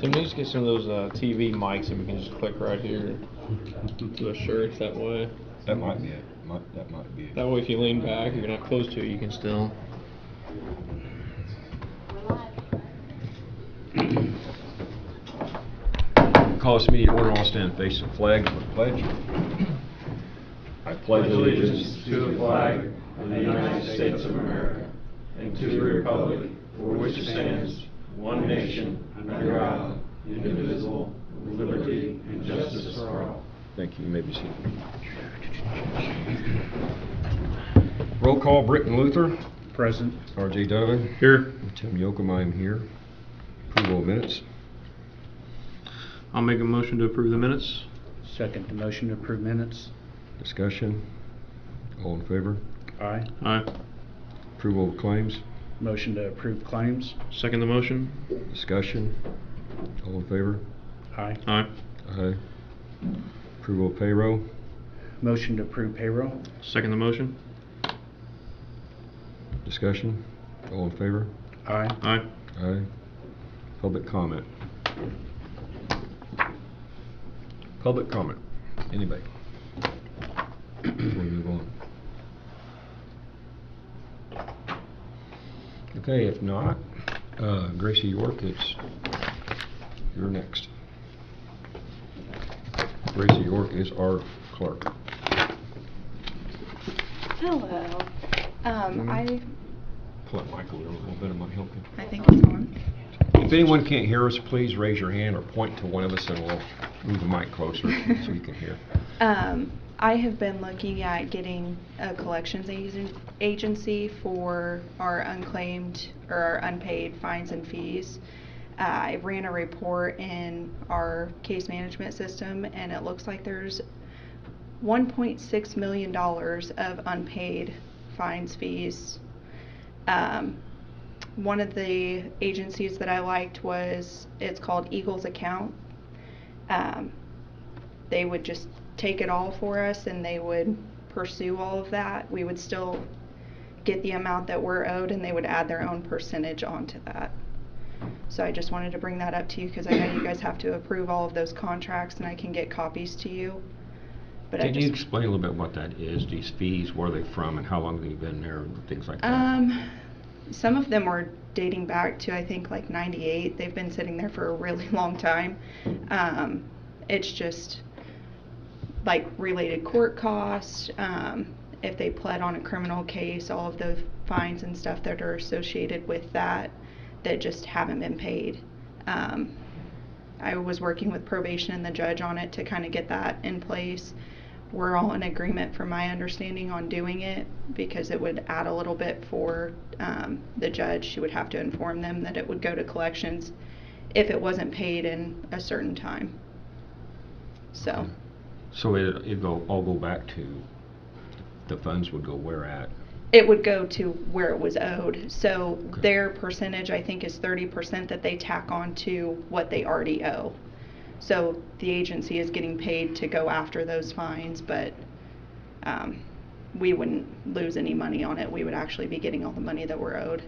Tim needs to get some of those TV mics and we can just click right here to the shirts that way. That might be it. That might be it. That way if you lean back, you're not close to it, you can still. Call this meeting order. I'll stand facing the flag for the pledge. I pledge allegiance to the flag of the United States of America and to the republic for which it stands, one nation, under God, indivisible, with liberty and justice for all. Thank you. You may be seated. Roll call. Britton Luther. Present. R.J. Dove. Here. Tim Yoakum, I am here. Approval of minutes. I'll make a motion to approve the minutes. Second the motion to approve minutes. Discussion. All in favor? Aye. Aye. Approval of claims. Motion to approve claims. Second the motion. Discussion. All in favor? Aye. Aye. Aye. Approval of payroll. Motion to approve payroll. Second the motion. Discussion. All in favor? Aye. Aye. Aye. Public comment. Public comment. Anybody? Before we move on. Okay, if not, Gracie York, you're next. Gracie York is our clerk. Hello. Pull up Michael a little bit, it might help you. I think it's on. If anyone can't hear us, please raise your hand or point to one of us and we'll move the mic closer so you can hear. I have been looking at getting a collections agency for our unclaimed or our unpaid fines and fees. I ran a report in our case management system and it looks like there's $1.6 million of unpaid fines, fees. One of the agencies that I liked it's called Eagles Account. They would just take it all for us and they would pursue all of that. We would still get the amount that we're owed and they would add their own percentage onto that. So I just wanted to bring that up to you because I know you guys have to approve all of those contracts and I can get copies to you. But Can you explain a little bit what that is, these fees, where are they from and how long have you been there and things like that? Some of them are dating back to I think like 98. They've been sitting there for a really long time. It's just like related court costs, if they pled on a criminal case, all of the fines and stuff that are associated with that just haven't been paid. I was working with probation and the judge on it to kind of get that in place. We're all in agreement from my understanding on doing it because it would add a little bit for the judge. She would have to inform them that it would go to collections if it wasn't paid in a certain time. So it'll all go back to, the funds would go where at? it would go to where it was owed. So their percentage, I think, is 30% that they tack on to what they already owe. So the agency is getting paid to go after those fines, but we wouldn't lose any money on it. We would actually be getting all the money that we're owed.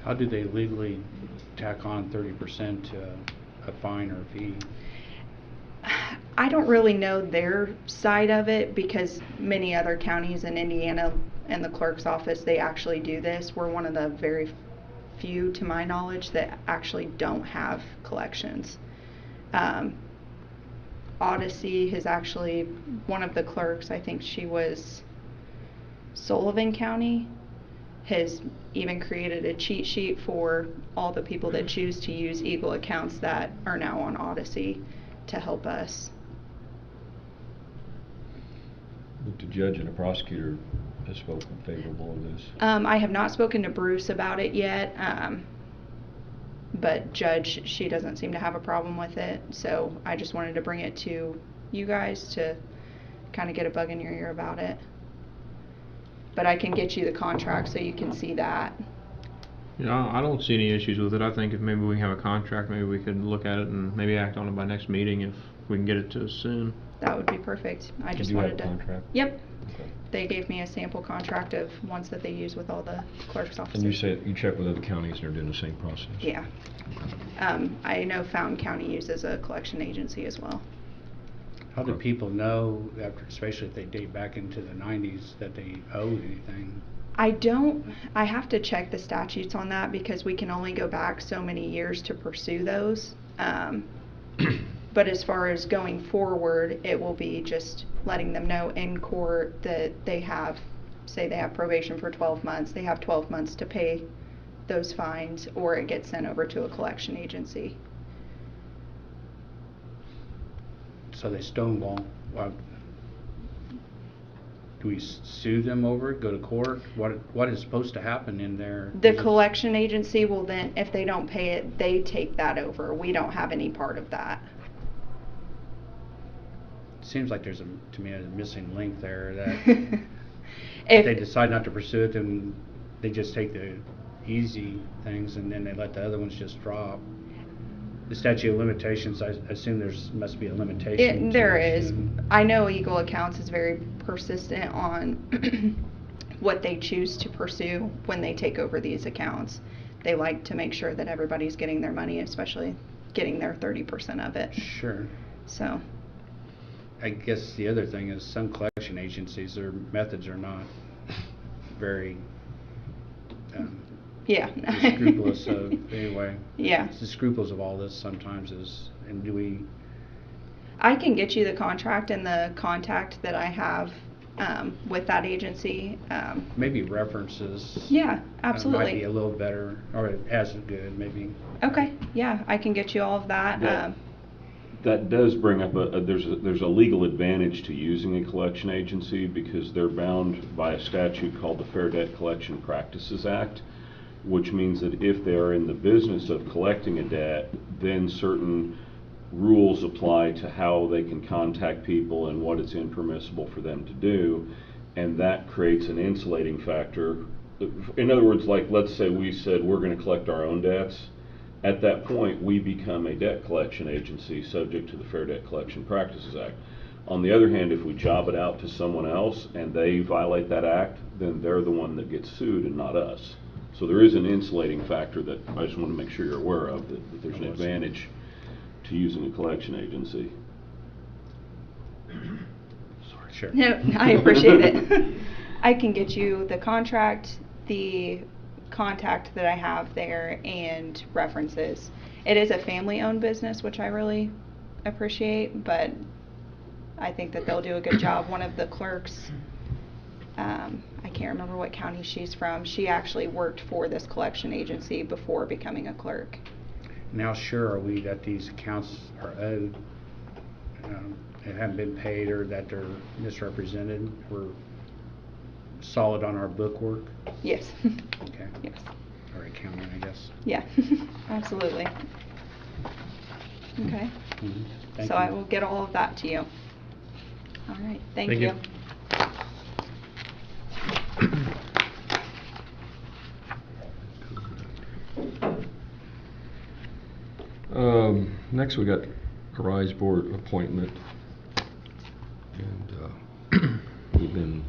How do they legally tack on 30% to a fine or a fee? I don't really know their side of it because many other counties in Indiana and the clerk's office, they actually do this. We're one of the very few, to my knowledge, that actually don't have collections. Odyssey has actually, one of the clerks, I think she was Sullivan County, has even created a cheat sheet for all the people that choose to use Eagle accounts that are now on Odyssey to help us. But the judge and the prosecutor has spoken favorable of this. I have not spoken to Bruce about it yet, but Judge, she doesn't seem to have a problem with it, so I just wanted to bring it to you guys to kind of get a bug in your ear about it. But I can get you the contract so you can see that. Yeah, I don't see any issues with it. I think if maybe we can have a contract, maybe we could look at it and maybe act on it by next meeting if we can get it to us soon. That would be perfect. I just You have wanted a to. contract? Yep. Okay. They gave me a sample contract of ones that they use with all the clerk's offices. And you said you checked with other counties and they're doing the same process? Yeah. I know Fountain County uses a collection agency as well. How do people know, after, especially if they date back into the 90s, that they owe anything? I have to check the statutes on that because we can only go back so many years to pursue those. But as far as going forward, it will be just letting them know in court that they have, say they have probation for 12 months, they have 12 months to pay those fines, or it gets sent over to a collection agency. So they stonewall. Do we sue them over it, go to court? What is supposed to happen in there? The collection agency will then, if they don't pay it, they take that over. We don't have any part of that. Seems like there's to me a missing link there, that If they decide not to pursue it, then they just take the easy things and then they let the other ones just drop. The statute of limitations, I assume must be a limitation. There is. I know Eagle Accounts is very persistent on what they choose to pursue when they take over these accounts. They like to make sure that everybody's getting their money, especially getting their 30% of it. Sure. So. I guess the other thing is some collection agencies, their methods are not very Yeah. scrupulous anyway. Yeah. It's the scruples of all this sometimes is, and do we? I can get you the contract and the contact that I have with that agency. Maybe references. Yeah, absolutely. Might be a little better, or as good, maybe. Okay, yeah, I can get you all of that. That does bring up there's a legal advantage to using a collection agency because they're bound by a statute called the Fair Debt Collection Practices Act, which means that if they are in the business of collecting a debt, then certain rules apply to how they can contact people and what it's impermissible for them to do, and that creates an insulating factor. In other words, like let's say we said we're going to collect our own debts. At that point, we become a debt collection agency subject to the Fair Debt Collection Practices Act. On the other hand, if we job it out to someone else and they violate that act, then they're the one that gets sued and not us. So there is an insulating factor that I just want to make sure you're aware of, that there's an advantage to using a collection agency. Sorry. Sure. No, I appreciate it. I can get you the contract, the contact that I have there, and references. It is a family-owned business, which I really appreciate, but I think that they'll do a good job. One of the clerks, I can't remember what county she's from, she actually worked for this collection agency before becoming a clerk. Now, sure are we that these accounts are owed, and haven't been paid, or that they're misrepresented? We're solid on our bookwork? Yes. Okay. Yes. Or accounting, I guess. Yeah, absolutely. Okay. Thank So you. I will get all of that to you. All right, thank Thank you. Next we got a RISE board appointment, and we've been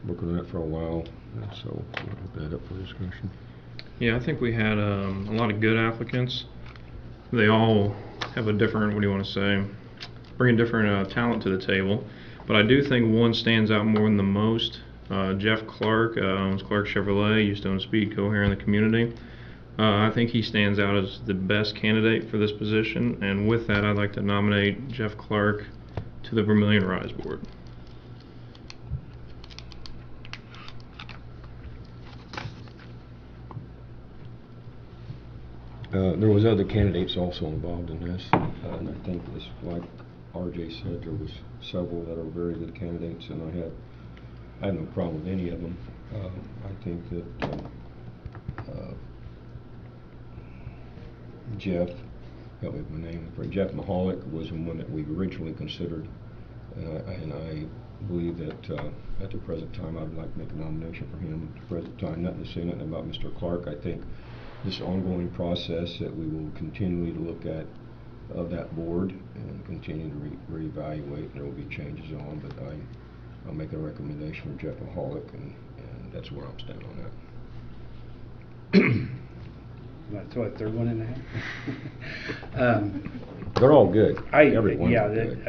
working on that for a while, and so we'll put that up for discussion. Yeah, I think we had a lot of good applicants. They all have a different, what do you want to say, bring a different talent to the table. But I do think one stands out more than the most. Jeff Clark owns Clark Chevrolet, used to own Speedco here in the community. I think he stands out as the best candidate for this position, and with that I'd like to nominate Jeff Clark to the Vermillion RISE board. There was other candidates also involved in this, and I think this, like RJ said, there was several that are very good candidates, and I had no problem with any of them. I think that Jeff, help me with my name, Jeff Mahalik was the one that we originally considered, and I believe that at the present time I would like to make a nomination for him. At the present time, nothing to say nothing about Mr. Clark. I think this ongoing process that we will continually look at of that board and continue to reevaluate. There will be changes on, but I'll make a recommendation for Jeff Mahalik, and that's where I'm standing on that. I'm gonna throw a third one in there. They're all good. Every one's Yeah, good.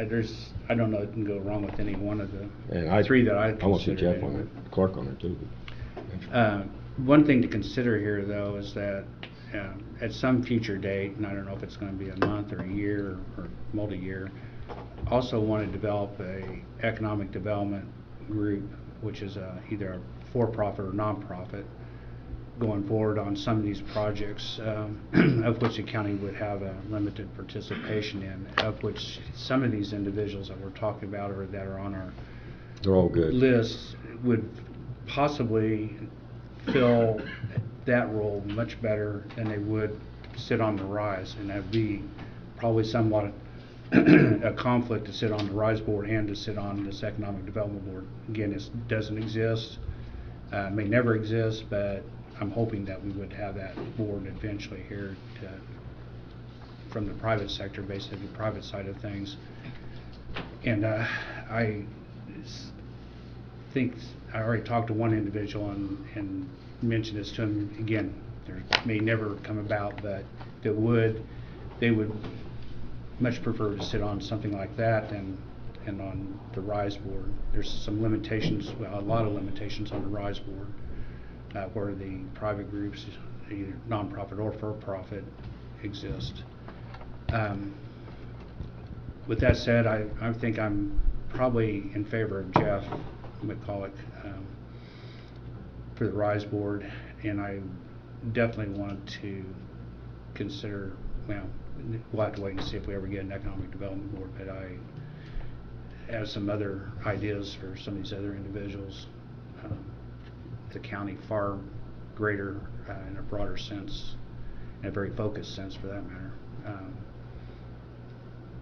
I don't know that can go wrong with any one of the And three that I I want to see considered Jeff on anyway. it, Clark on it too. One thing to consider here, though, is that at some future date, and I don't know if it's going to be a month or a year or multi-year, also want to develop a economic development group, which is either a for-profit or non-profit, going forward on some of these projects, of which the county would have a limited participation in, of which some of these individuals that we're talking about or that are on our They're all good. list would possibly fill that role much better than they would sit on the RISE, and that'd be probably somewhat a conflict to sit on the RISE board and to sit on this economic development board. Again, it doesn't exist, may never exist, but I'm hoping that we would have that board eventually here from the private sector, basically the private side of things. And I think I already talked to one individual and mentioned this to him. Again, there may never come about, but if it would, they would much prefer to sit on something like that and on the RISE board. There's some limitations, well, a lot of limitations on the RISE board, where the private groups, either nonprofit or for-profit, exist. With that said, I think I'm probably in favor of Jeff McCulloch for the RISE board, and I definitely want to consider, well, we'll have to wait and see if we ever get an economic development board, but I have some other ideas for some of these other individuals. The county far greater in a broader sense, in a very focused sense for that matter.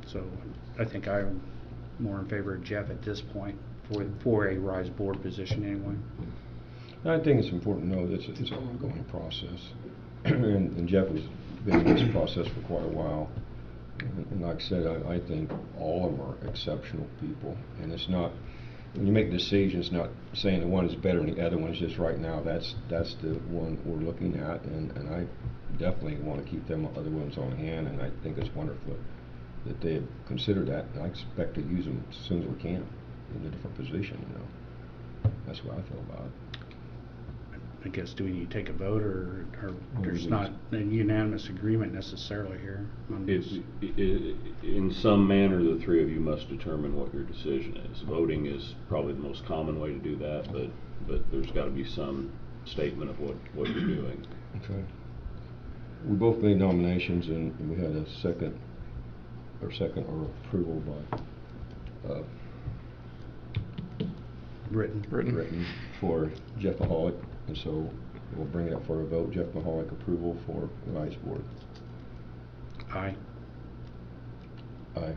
So I think I'm more in favor of Jeff at this point for a RISE board position anyway. I think it's important to know that it's an ongoing process. and Jeff has been in this process for quite a while. And like I said, I think all of them are exceptional people. And it's not, when you make decisions, not saying the one is better than the other one. It's just right now, that's the one we're looking at. And I definitely want to keep them other ones on hand. And I think it's wonderful that they have considered that. And I expect to use them as soon as we can in a different position, you know. That's what I feel about it. I guess, do we need to take a vote, or there's we not a unanimous agreement necessarily here on this? In some manner, the three of you must determine what your decision is. Voting is probably the most common way to do that, but there's got to be some statement of what you're doing. Okay. We both made nominations, and we had a second or approval by written for Jeff Mahalik, and so we'll bring it up for a vote. Jeff Mahalik approval for the RISE board. Aye. Aye.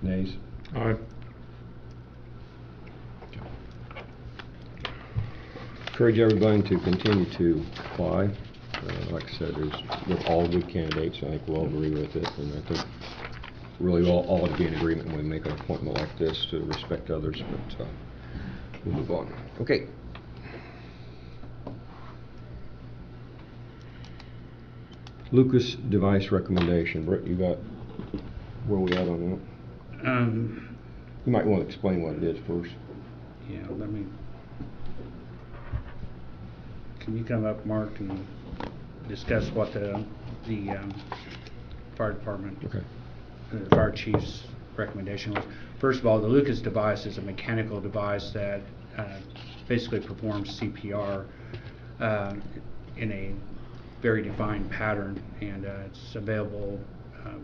Nays? Aye. Encourage everybody to continue to apply. Like I said, they're all good candidates. I think we'll all agree with it, and I think really all ought to be in agreement when we make an appointment like this to respect others, but we'll move on. Okay. Lucas device recommendation. Britt, you got where we at on that? You might want to explain what it is first. Yeah, can you come up, Mark, and discuss what the fire department, the fire chief's recommendation was? First of all, the Lucas device is a mechanical device that basically performs CPR in a very defined pattern, and it's available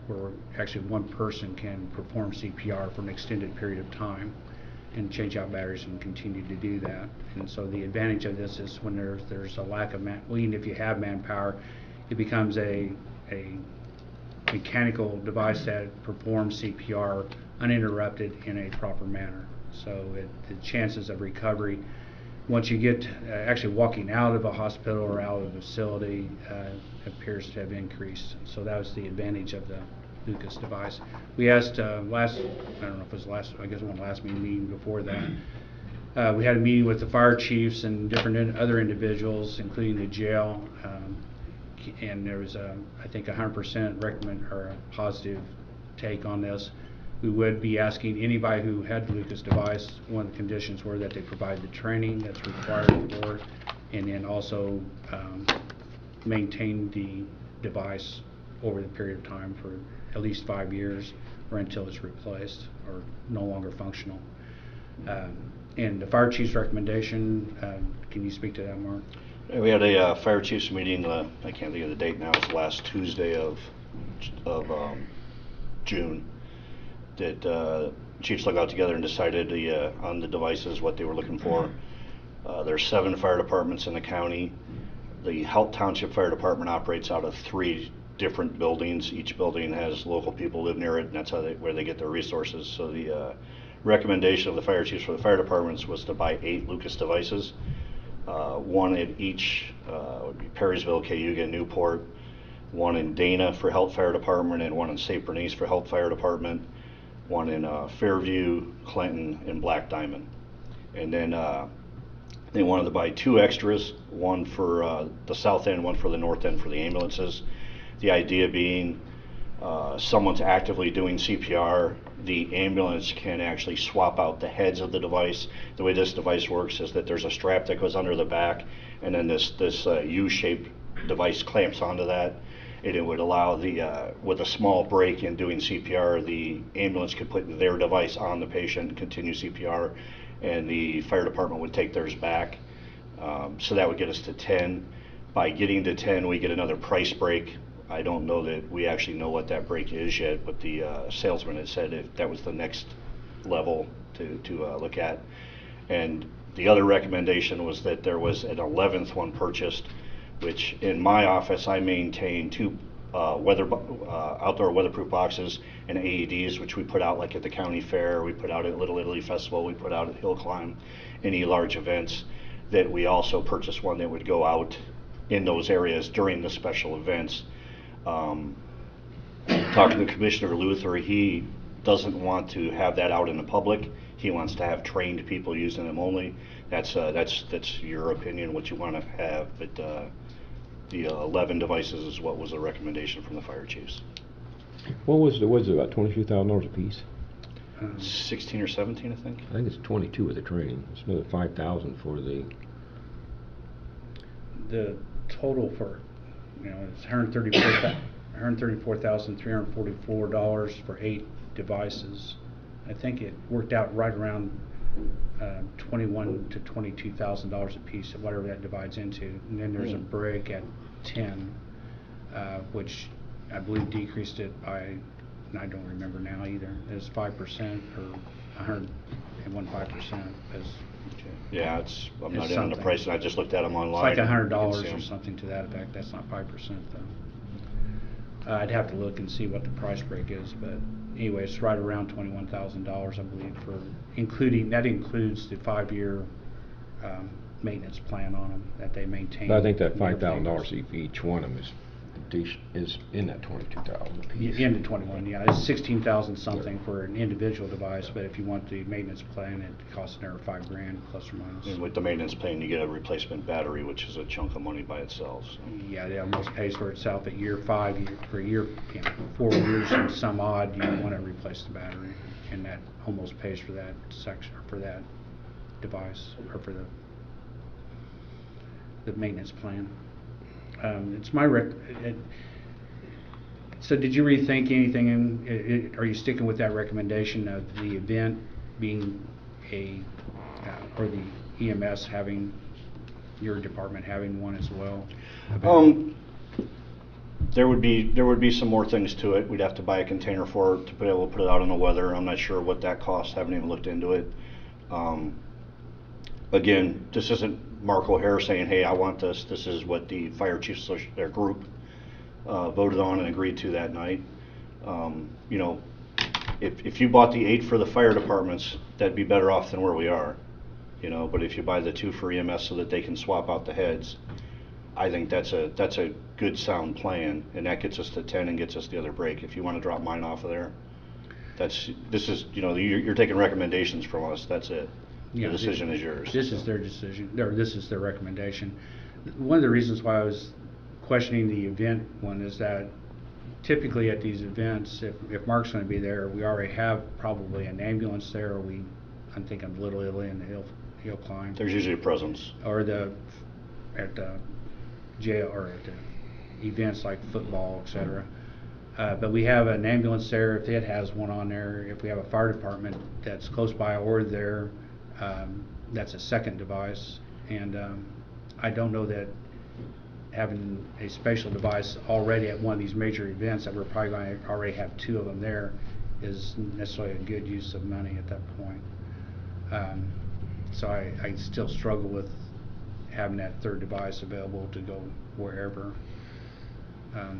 where actually one person can perform CPR for an extended period of time and change out batteries and continue to do that. And so the advantage of this is when there's a lack of even if you have manpower, it becomes a mechanical device that performs CPR uninterrupted in a proper manner. So the chances of recovery, once you get actually walking out of a hospital or out of a facility, appears to have increased. So that was the advantage of the Lucas device. We asked I don't know if it was I guess one last meeting before that, We had a meeting with the fire chiefs and different other individuals, including the jail, and there was I think 100% recommend or a positive take on this. We would be asking anybody who had the Lucas device, one of the conditions were that they provide the training that's required for it, and then also maintain the device over the period of time for at least 5 years or until it's replaced or no longer functional. And the fire chief's recommendation, can you speak to that, Mark? We had a fire chiefs meeting, I can't think of the date now, it was last Tuesday of June, that chiefs got together and decided on the devices what they were looking for. There's 7 fire departments in the county. The Helt Township Fire Department operates out of 3 different buildings. Each building has local people live near it, and that's where they get their resources. So the recommendation of the fire chiefs for the fire departments was to buy 8 Lucas devices. 1 at each would be Perrysville, Cayuga, Newport, 1 in Dana for Helt Fire Department, and 1 in St. Bernice for Helt Fire Department, 1 in Fairview, Clinton, and Black Diamond. And then they wanted to buy 2 extras, 1 for the south end, 1 for the north end for the ambulances. The idea being someone's actively doing CPR, the ambulance can actually swap out the heads of the device. The way this device works is that there's a strap that goes under the back, and then this U-shaped device clamps onto that. And it would allow with a small break in doing CPR, the ambulance could put their device on the patient and continue CPR, and the fire department would take theirs back. So that would get us to 10. By getting to 10, we get another price break. I don't know that we actually know what that break is yet, but the salesman had said if that was the next level to look at. And the other recommendation was that there was an 11th one purchased, which in my office I maintain 2 outdoor weatherproof boxes and AEDs, which we put out like at the county fair, we put out at Little Italy Festival, we put out at Hill Climb, any large events. That we also purchased one that would go out in those areas during the special events. Talking to Commissioner Luther, he doesn't want to have that out in the public. He wants to have trained people using them only. That's your opinion, what you want to have, but the 11 devices is what was a recommendation from the fire chiefs. What was it, about $22,000 a piece? 16 or 17, I think. I think it's 22 with the training. It's another $5,000 for the total for, it's $134,344 for 8 devices. I think it worked out right around $21,000 to $22,000 a piece, whatever that divides into. And then there's a break at 10, which I believe decreased it by, and I don't remember now either, as 5% or 105%. Yeah, I'm not in on the price, and I just looked at them online. It's like $100 or something to that effect. That's not 5% though. I'd have to look and see what the price break is, but anyway, it's right around $21,000, I believe, for that includes the 5-year maintenance plan on them that they maintain. But I think that $5,000 each one of them is in that $22,000 piece. Into 21, yeah. It's $16,000 something for an individual device, but if you want the maintenance plan, it costs another $5,000 plus or minus. And with the maintenance plan, you get a replacement battery, which is a chunk of money by itself. So. Yeah, it almost pays for itself at year 5. For 4 years and some odd, you want to replace the battery, and that almost pays for that section, or for that device, or for the maintenance plan. It's my so did you rethink anything, are you sticking with that recommendation of the event being or the EMS having, your department having one as well? There would be some more things to it. We'd have to buy a container for it to be able to put it out in the weather. I'm not sure what that costs, haven't even looked into it. Again, this isn't Mark O'Hare saying, hey, I want this. This is what the fire chiefs, their group, voted on and agreed to that night. If you bought the 8 for the fire departments, that'd be better off than where we are. But if you buy the 2 for EMS so that they can swap out the heads, I think that's a good sound plan, and that gets us to 10 and gets us the other break. If you want to drop mine off of there, you're taking recommendations from us. That's it. Yeah, The decision is yours. This is their decision, or this is their recommendation. One of the reasons why I was questioning the event one is that typically at these events, if Mark's gonna be there, we already have probably an ambulance there, or I'm thinking of Little Italy and the hill climb. There's usually a presence. Or at the jail, or at the events like football, etc. But we have an ambulance there if it has one on there. If we have a fire department that's close by or there, that's a second device. And I don't know that having a special device already at one of these major events that we're probably going to already have 2 of them there is necessarily a good use of money at that point. So I still struggle with having that 3rd device available to go wherever. Yeah,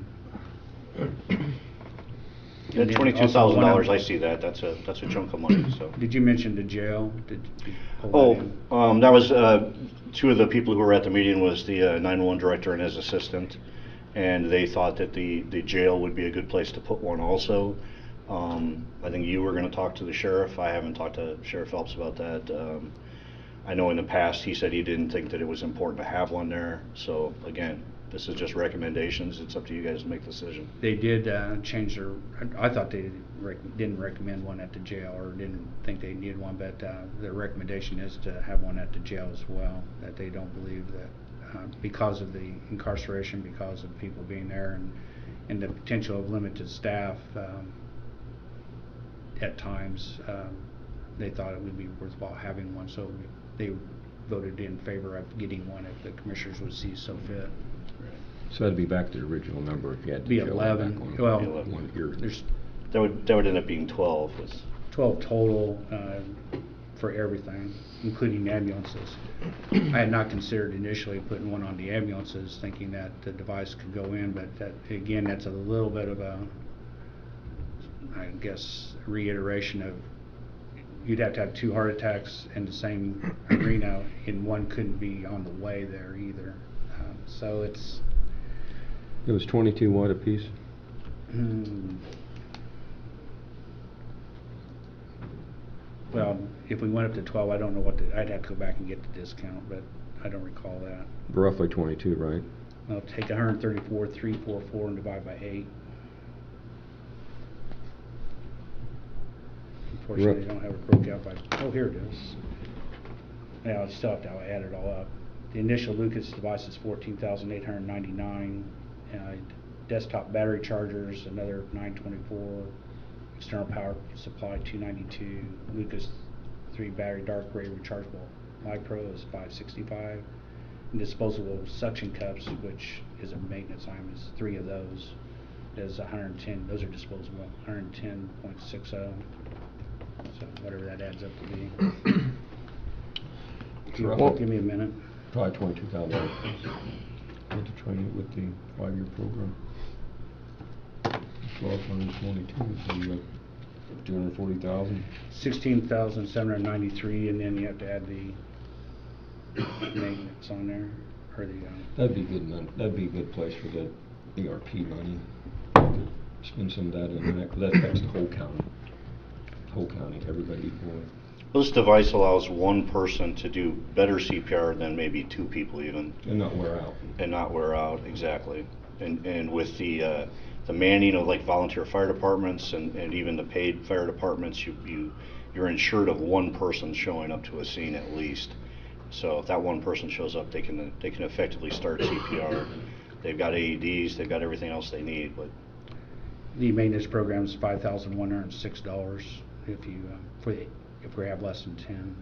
And then $22,000, also I see that, that's a chunk of money, so. Did you mention the jail? Did you pull that in? That was, 2 of the people who were at the meeting was the 911 director and his assistant, and they thought that the jail would be a good place to put one also. I think you were gonna talk to the sheriff. I haven't talked to Sheriff Phelps about that. I know in the past, he said he didn't think that it was important to have one there, so again, this is just recommendations. It's up to you guys to make the decision. They did change their, I thought they didn't recommend one at the jail, or didn't think they needed one, but their recommendation is to have one at the jail as well, that they don't believe that because of the incarceration, because of people being there, and the potential of limited staff at times, they thought it would be worthwhile having one, so they voted in favor of getting one if the commissioners would see so fit. So that'd be back to the original number if you had to Be show it 11. back on Well, one year. there's That would end up being 12. 12 total for everything, including ambulances. I had not considered initially putting one on the ambulances, thinking that the device could go in, but that, again, that's a little bit of a, I guess, reiteration of, you'd have to have 2 heart attacks in the same arena, and one couldn't be on the way there either. So it's, It was 22 what a piece? Well, if we went up to 12, I don't know what I'd have to go back and get the discount, but I don't recall that. Roughly 22, right? I'll take 134,344 and divide by 8. Unfortunately, I don't have it broke out by, oh, here it is. Yeah, I still have to add it all up. The initial Lucas device is $14,899. Desktop battery chargers, another $924. External power supply, $292. Lucas 3 battery dark gray rechargeable MiPro is $565. And disposable suction cups, which is a maintenance item, is 3 of those. Is $110. Those are disposable, $110.60. So whatever that adds up to be. Give me a minute. Probably $22,000. With the training, with the 5-year program. 1,222, so you got 240,000. 16,793, and then you have to add the maintenance on there, or the. That'd be good money. That'd be a good place for the ERP money. Spend some of that in that, 'cause that's the whole county. Whole county, everybody equally. This device allows one person to do better CPR than maybe 2 people even. And not wear out. And not wear out, exactly. And with the manning of like volunteer fire departments and even the paid fire departments, you're insured of one person showing up to a scene at least. So if that one person shows up, they can effectively start CPR. They've got AEDs, they've got everything else they need. But The maintenance program is $5,106 if you if we have less than 10.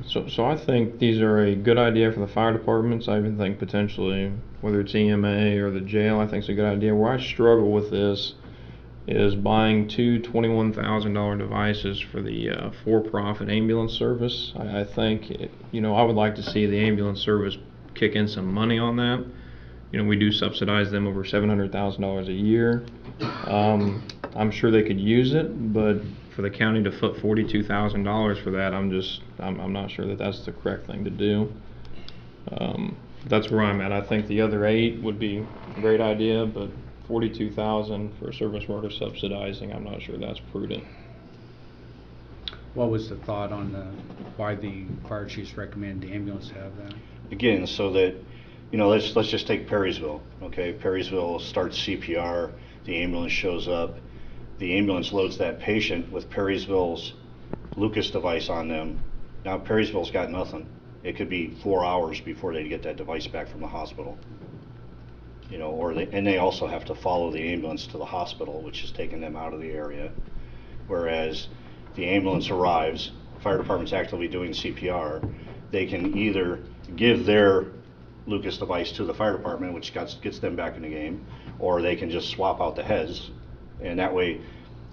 So I think these are a good idea for the fire departments. I even think potentially, whether it's EMA or the jail, I think it's a good idea. Where I struggle with this is buying 2 $21,000 devices for the for-profit ambulance service. I think, I would like to see the ambulance service kick in some money on that. We do subsidize them over $700,000 a year. I'm sure they could use it, but for the county to foot $42,000 for that, I'm not sure that that's the correct thing to do. That's where I'm at. I think the other 8 would be a great idea, but $42,000 for a service worker subsidizing, I'm not sure that's prudent. What was the thought on why the fire chiefs recommend the ambulance have that? Again, so that, you know, let's just take Perrysville, okay? Perrysville starts CPR, the ambulance shows up, the ambulance loads that patient with Perrysville's Lucas device on them. Now Perrysville's got nothing. It could be 4 hours before they get that device back from the hospital. You know, and they also have to follow the ambulance to the hospital, which is taking them out of the area. Whereas the ambulance arrives, fire department's actively doing CPR, they can either give their Lucas device to the fire department, which gets them back in the game, or they can just swap out the heads. And that way,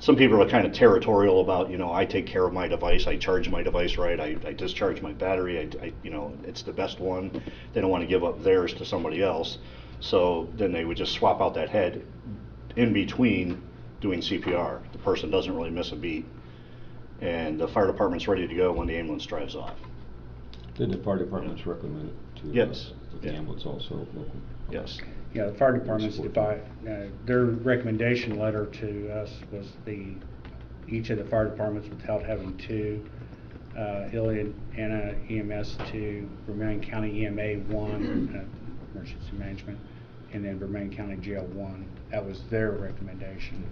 some people are kind of territorial about, you know, I take care of my device, I charge my device right, I discharge my battery, you know, it's the best one. They don't want to give up theirs to somebody else. So then they would just swap out that head in between doing CPR. The person doesn't really miss a beat. And the fire department's ready to go when the ambulance drives off. Did the fire departments recommend it to Yes. the Yeah. ambulance also local? Yes. Yeah, the fire departments, their recommendation letter to us was each of the fire departments without having two, Ileana EMS 2, Vermillion County EMA 1, emergency management, and then Vermillion County Jail 1. That was their recommendation.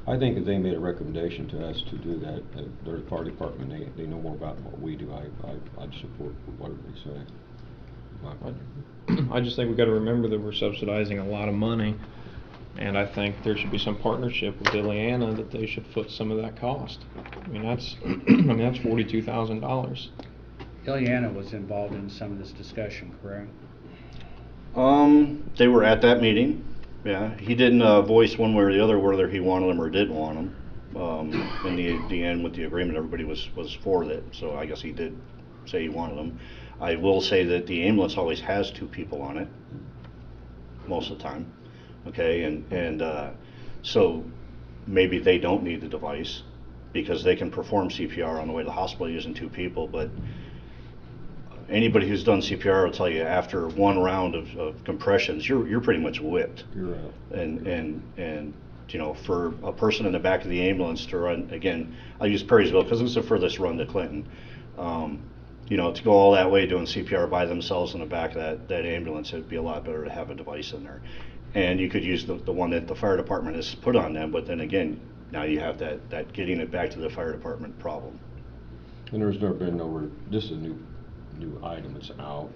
I think if they made a recommendation to us to do that, their fire department, they know more about what we do. I'd support whatever they say. My opinion. I just think we've got to remember that we're subsidizing a lot of money, and I think there should be some partnership with Ileana that they should foot some of that cost. I mean, that's that's $42,000. Ileana was involved in some of this discussion, correct? They were at that meeting. Yeah, he didn't voice one way or the other whether he wanted them or didn't want them. In the end, with the agreement, everybody was for it. So I guess he did say he wanted them. I will say that the ambulance always has 2 people on it, most of the time. Okay, and so maybe they don't need the device because they can perform CPR on the way to the hospital using 2 people. But anybody who's done CPR will tell you after one round of compressions, you're pretty much whipped. You're out. And you know, for a person in the back of the ambulance to run, again, I use Perrysville because it's the furthest run to Clinton. You know, to go all that way doing CPR by themselves in the back of that ambulance, it'd be a lot better to have a device in there. And you could use the one that the fire department has put on them, but then again, now you have that getting it back to the fire department problem. And there's never been this is a new item, it's out.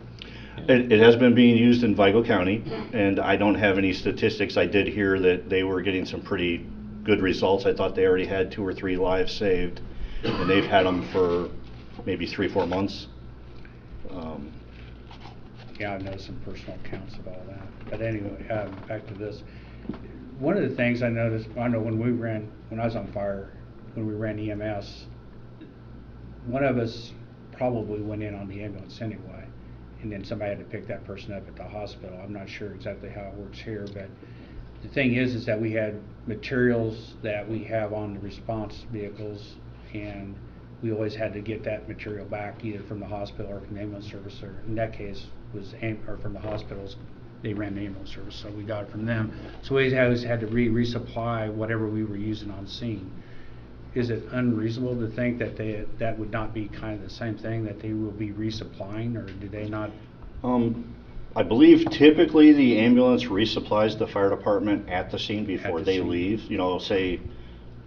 It has been being used in Vigo County, and I don't have any statistics. I did hear that they were getting some pretty good results. I thought they already had 2 or 3 lives saved, and they've had them for maybe 3-4 months. Yeah, I know some personal accounts of all that. But anyway, back to this. One of the things I noticed, I know when I was on fire, when we ran EMS, one of us probably went in on the ambulance anyway, and then somebody had to pick that person up at the hospital. I'm not sure exactly how it works here, but the thing is that we had materials that we have on the response vehicles, and we always had to get that material back either from the hospital or from the ambulance service, or in that case or from the hospitals. They ran the ambulance service, so we got it from them. So we always had to resupply whatever we were using on scene. Is it unreasonable to think that that would not be kind of the same thing, that they will be resupplying, or do they not? I believe typically the ambulance resupplies the fire department at the scene before they leave. You know, say,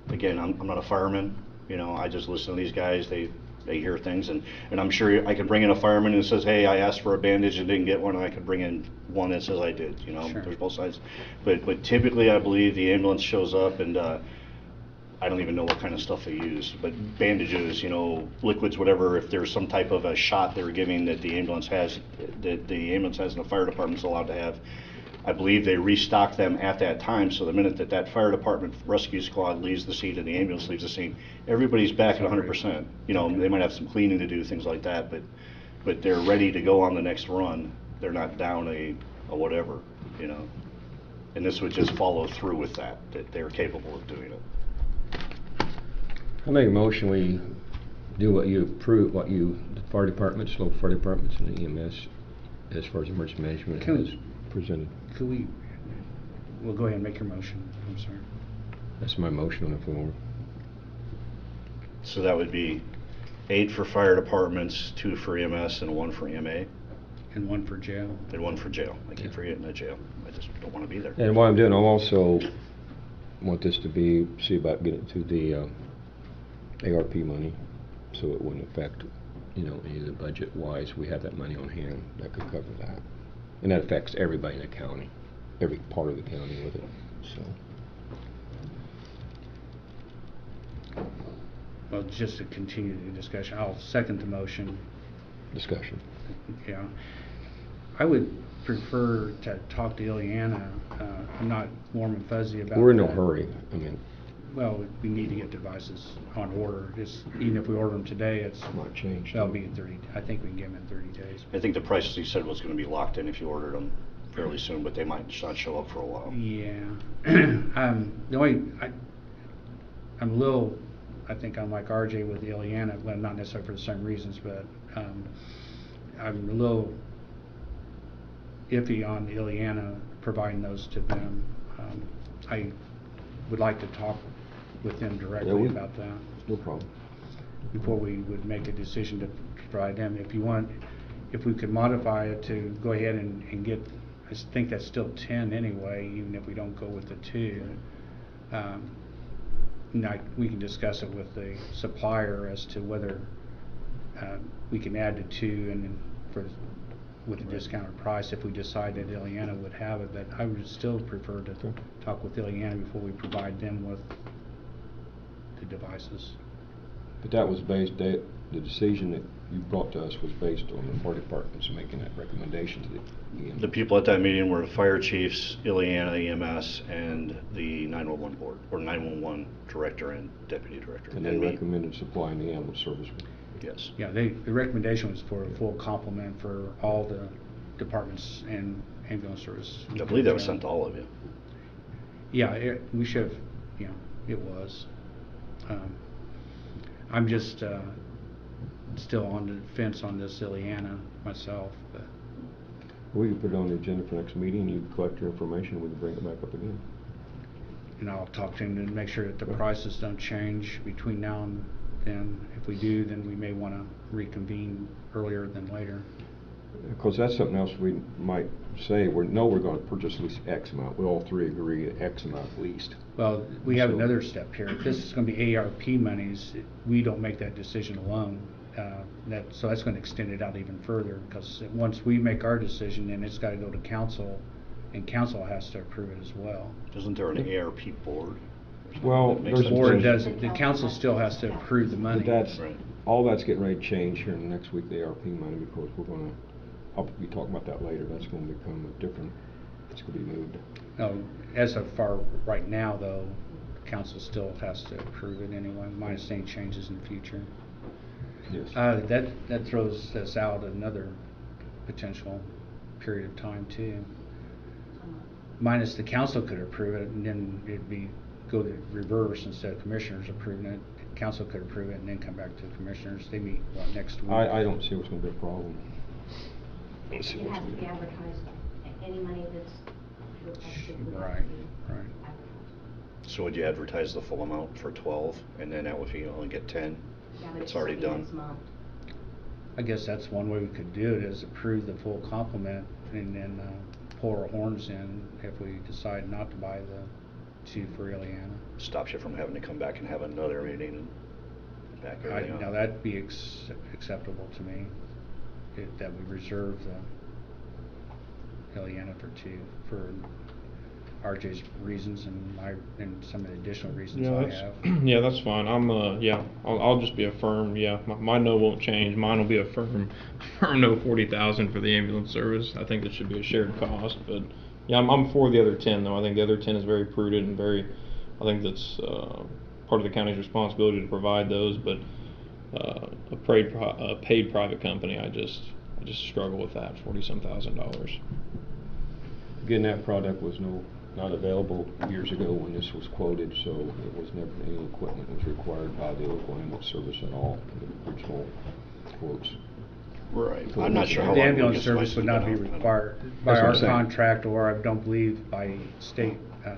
again, I'm not a fireman. You know, I just listen to these guys. They hear things, and I'm sure I could bring in a fireman who says, hey, I asked for a bandage and didn't get one, and I could bring in one that says I did. You know, Sure. There's both sides. But typically I believe the ambulance shows up, and I don't even know what kind of stuff they use, but bandages, you know, liquids, whatever. If there's some type of a shot they're giving that the ambulance has, and the fire department's allowed to have, I believe they restock them at that time. So the minute that fire department rescue squad leaves the scene and the ambulance leaves the scene, everybody's back at 100%. You know, they might have some cleaning to do, things like that, but they're ready to go on the next run. They're not down a whatever, you know. And this would just follow through with that they're capable of doing it. I make a motion we do what you approve, the fire departments, local fire departments, and the EMS as far as emergency management is presented. We'll go ahead and make your motion. I'm sorry. That's my motion on the floor. So that would be 8 for fire departments, 2 for EMS, and 1 for EMA, And one for jail. and 1 for jail. I keep forgetting the jail. I just don't want to be there. And what I'm doing, I also want this to be, see about getting to the ARP money, so it wouldn't affect, you know, any of the budget-wise. We have that money on hand that could cover that. And that affects everybody in the county, every part of the county with it, so. Well, just to continue the discussion, I'll second the motion. Discussion. Yeah. I would prefer to talk to Ileana. I'm not warm and fuzzy about We're in no that. hurry, I mean, Well, we need to get devices on order. Even if we order them today, it's, might change. that'll be in 30, I think we can get them in 30 days. I think the prices he said was going to be locked in if you ordered them fairly soon, but they might not show up for a while. Yeah. The only, I'm a little, I think I'm like RJ with Ileana, well, not necessarily for the same reasons, but I'm a little iffy on Ileana providing those to them. I would like to talk with them directly about that No problem. before we would make a decision to provide them. If you want, if we could modify it to go ahead and get, I think that's still 10 anyway, even if we don't go with the 2. We can discuss it with the supplier as to whether we can add the 2 and then with a discounted price if we decide that Ileana would have it. But I would still prefer to talk with Ileana before we provide them with the devices. But that was based, the decision that you brought to us was based on the fire departments making that recommendation to the EMS. The people at that meeting were the fire chiefs, Ileana, EMS, and the 911 board, or 911 director and deputy director. And they me. recommended supplying the ambulance service. Yes. Yeah, the recommendation was for a full complement for all the departments and ambulance service. I believe that was sent to all of you. Yeah, we should have, it was. I'm just still on the fence on this Ileana myself, but. We can put it on the agenda for next meeting, you collect your information, and we can bring it back up again. And I'll talk to him to make sure that the prices don't change between now and then. If we do, then we may want to reconvene earlier than later. Because that's something else we might say, we're going to purchase at least X amount, we all 3 agree at X amount at least. Well, we have So- another step here. If this is going to be ARP monies, we don't make that decision alone. So that's going to extend it out even further, because once we make our decision, then it's got to go to council, and council has to approve it as well. Isn't there an ARP board? Well, That makes there's sense. a Or it board. doesn't, the council still has to approve the money. But that's, Right. all that's getting ready to change here in the next week, the ARP money, because we're going to, I'll be talking about that later, that's going to become a different, it's going to be moved. As of far right now, though, council still has to approve it anyway, minus any changes in the future. Yes. That throws us out another potential period of time too. Minus the council could approve it, and then it'd go the reverse. Instead of commissioners approving it, council could approve it and then come back to the commissioners. They meet, next week? I don't see what's going to be a problem. Let's see It what's has to going be to be. advertised, any money that's requested would have Right, to be right. advertised. So would you advertise the full amount for 12, and then that would be, you only get 10? Yeah, but It's already will be done. next month. I guess that's one way we could do it, is approve the full complement and then pull our horns in if we decide not to buy the 2 for Ileana. Stops you from having to come back and have another meeting and back everything up. Now that'd be acceptable to me, that we reserve the Ileana for 2, for RJ's reasons and some of the additional reasons Yeah, I that's have. yeah, that's fine. I'll just be a firm. Yeah, my no won't change. Mine will be a firm no 40,000 for the ambulance service. I think that should be a shared cost. But yeah, I'm for the other 10 though. I think the other 10 is very prudent and very. I think that's part of the county's responsibility to provide those. But a paid private company, I just struggle with that $40-some thousand. Again, that product was not available years ago when this was quoted, so it was never, any equipment was required by the local ambulance service at all in the original quotes. Right. I'm not sure how The long ambulance this service would not be license has been out. required by That's what our I'm saying. contract, or I don't believe by state Yeah.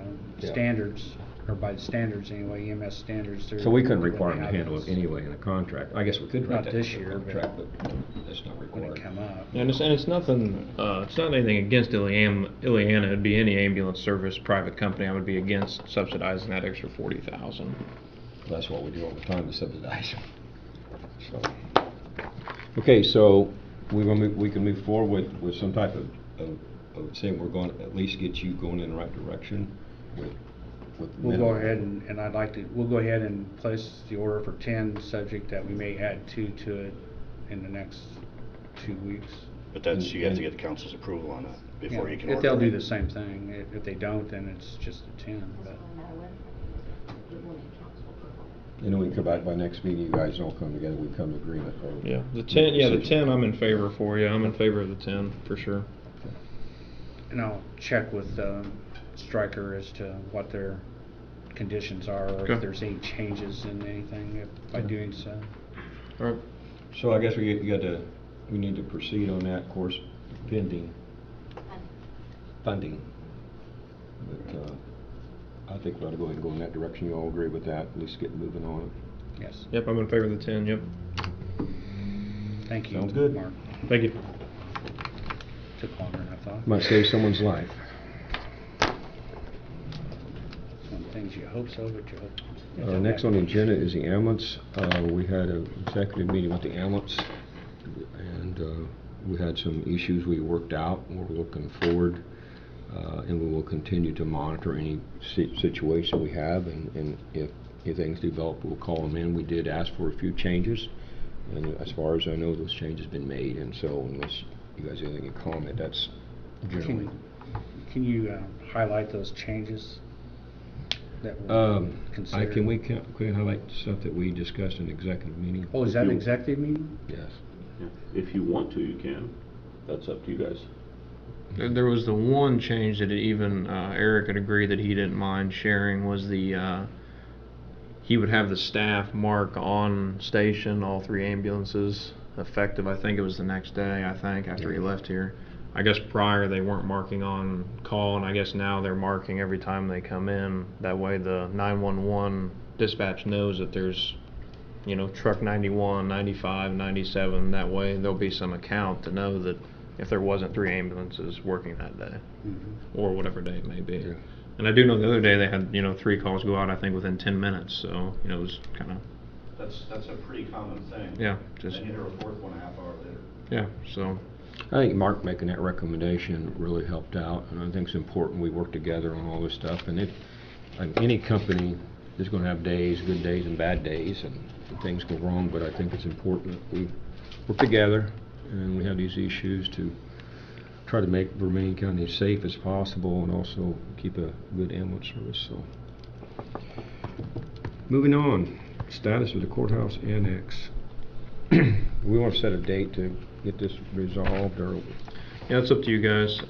standards. or by the standards anyway, EMS standards. So we couldn't they're require gonna them to have handle it those anyway in a contract. I guess we could write Not that this into the year, but contract, but that's not When it required. come up. And it's nothing. It's not anything against Ileana. It'd be any ambulance service private company. I would be against subsidizing that extra 40,000. That's what we do all the time, to subsidize them. So, okay, so we can move forward with some type of saying we're going to at least get you going in the right direction with We'll go minimum. ahead and I'd like to, we'll go ahead and place the order for 10, subject that we may add 2 to it in the next 2 weeks. But that's, you have to get the council's approval on that before Yeah, you can if order. they'll do it. the same thing. If they don't, then it's just a 10. Doesn't But really matter when, it will need council approval. And then we can come back by next meeting, you guys all come together, we come to agreement. Or Yeah, the make 10. a Yeah, the decision. 10. I'm in favor for you. I'm in favor of the 10 for sure. and I'll check with Stryker as to what their conditions are, or Okay. if there's any changes in anything by doing so. All right. So I guess we need to proceed on that course pending funding. But I think we ought to go ahead and go in that direction. You all agree with that? At least get moving on it. Yes. Yep, I'm in favor of the 10. Yep. Thank you. Sounds good. Mark. Thank you. Took longer than I thought. Might save someone's life. Some things you hope so, but you hope. Next on the agenda is the ambulance. We had an executive meeting with the ambulance, and we had some issues we worked out. We're looking forward, and we will continue to monitor any situation we have, and if things develop, we'll call them in. We did ask for a few changes, and as far as I know, those changes have been made, and so unless you guys have anything in comment, that's generally... Can you highlight those changes that were considered? Can we highlight stuff that we discussed in executive meeting? Oh, is that an executive meeting? Yes. Yeah. If you want to, you can. That's up to you guys. There was the one change that even Eric had agreed that he didn't mind sharing was the he would have the staff mark on station all 3 ambulances effective. I think it was the next day. After he left here. I guess prior they weren't marking on call, and I guess now they're marking every time they come in. That way the 911 dispatch knows that there's, truck 91, 95, 97. That way there'll be some account to know that if there wasn't 3 ambulances working that day, or whatever day it may be. Yeah. And I do know the other day they had 3 calls go out, I think within 10 minutes. So it was kind of That's a pretty common thing. Yeah, just- Then you hear a report 1.5 hours later. yeah. So I think Mark making that recommendation really helped out, and I think it's important we work together on all this stuff. And any company is going to have days, good days and bad days, and things go wrong, but I think it's important that we work together and we have these issues to try to make Vermillion County as safe as possible and also keep a good ambulance service. So, moving on, status of the courthouse annex. We want to set a date to get this resolved, or yeah, it's up to you guys.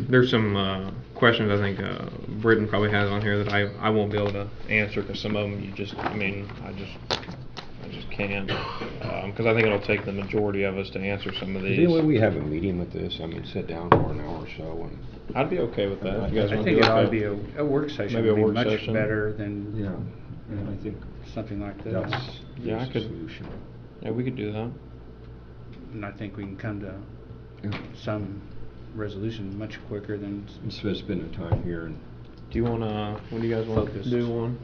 There's some questions I think Britton probably has on here that I won't be able to answer because some of them I just can't because I think it'll take the majority of us to answer some of is there these. any way we have a meeting with this? I mean, sit down for an hour or so and... I'd be okay with that. If you guys I want think to it do ought to okay. be a work session. Maybe a would be work much session. better than And I think something like that. that's Yeah, I the could- solution. Yeah, we could do that. And I think we can come to Yeah. some resolution much quicker than. Instead of spending time here and... Do you want to? When do you guys want to Focused. do one?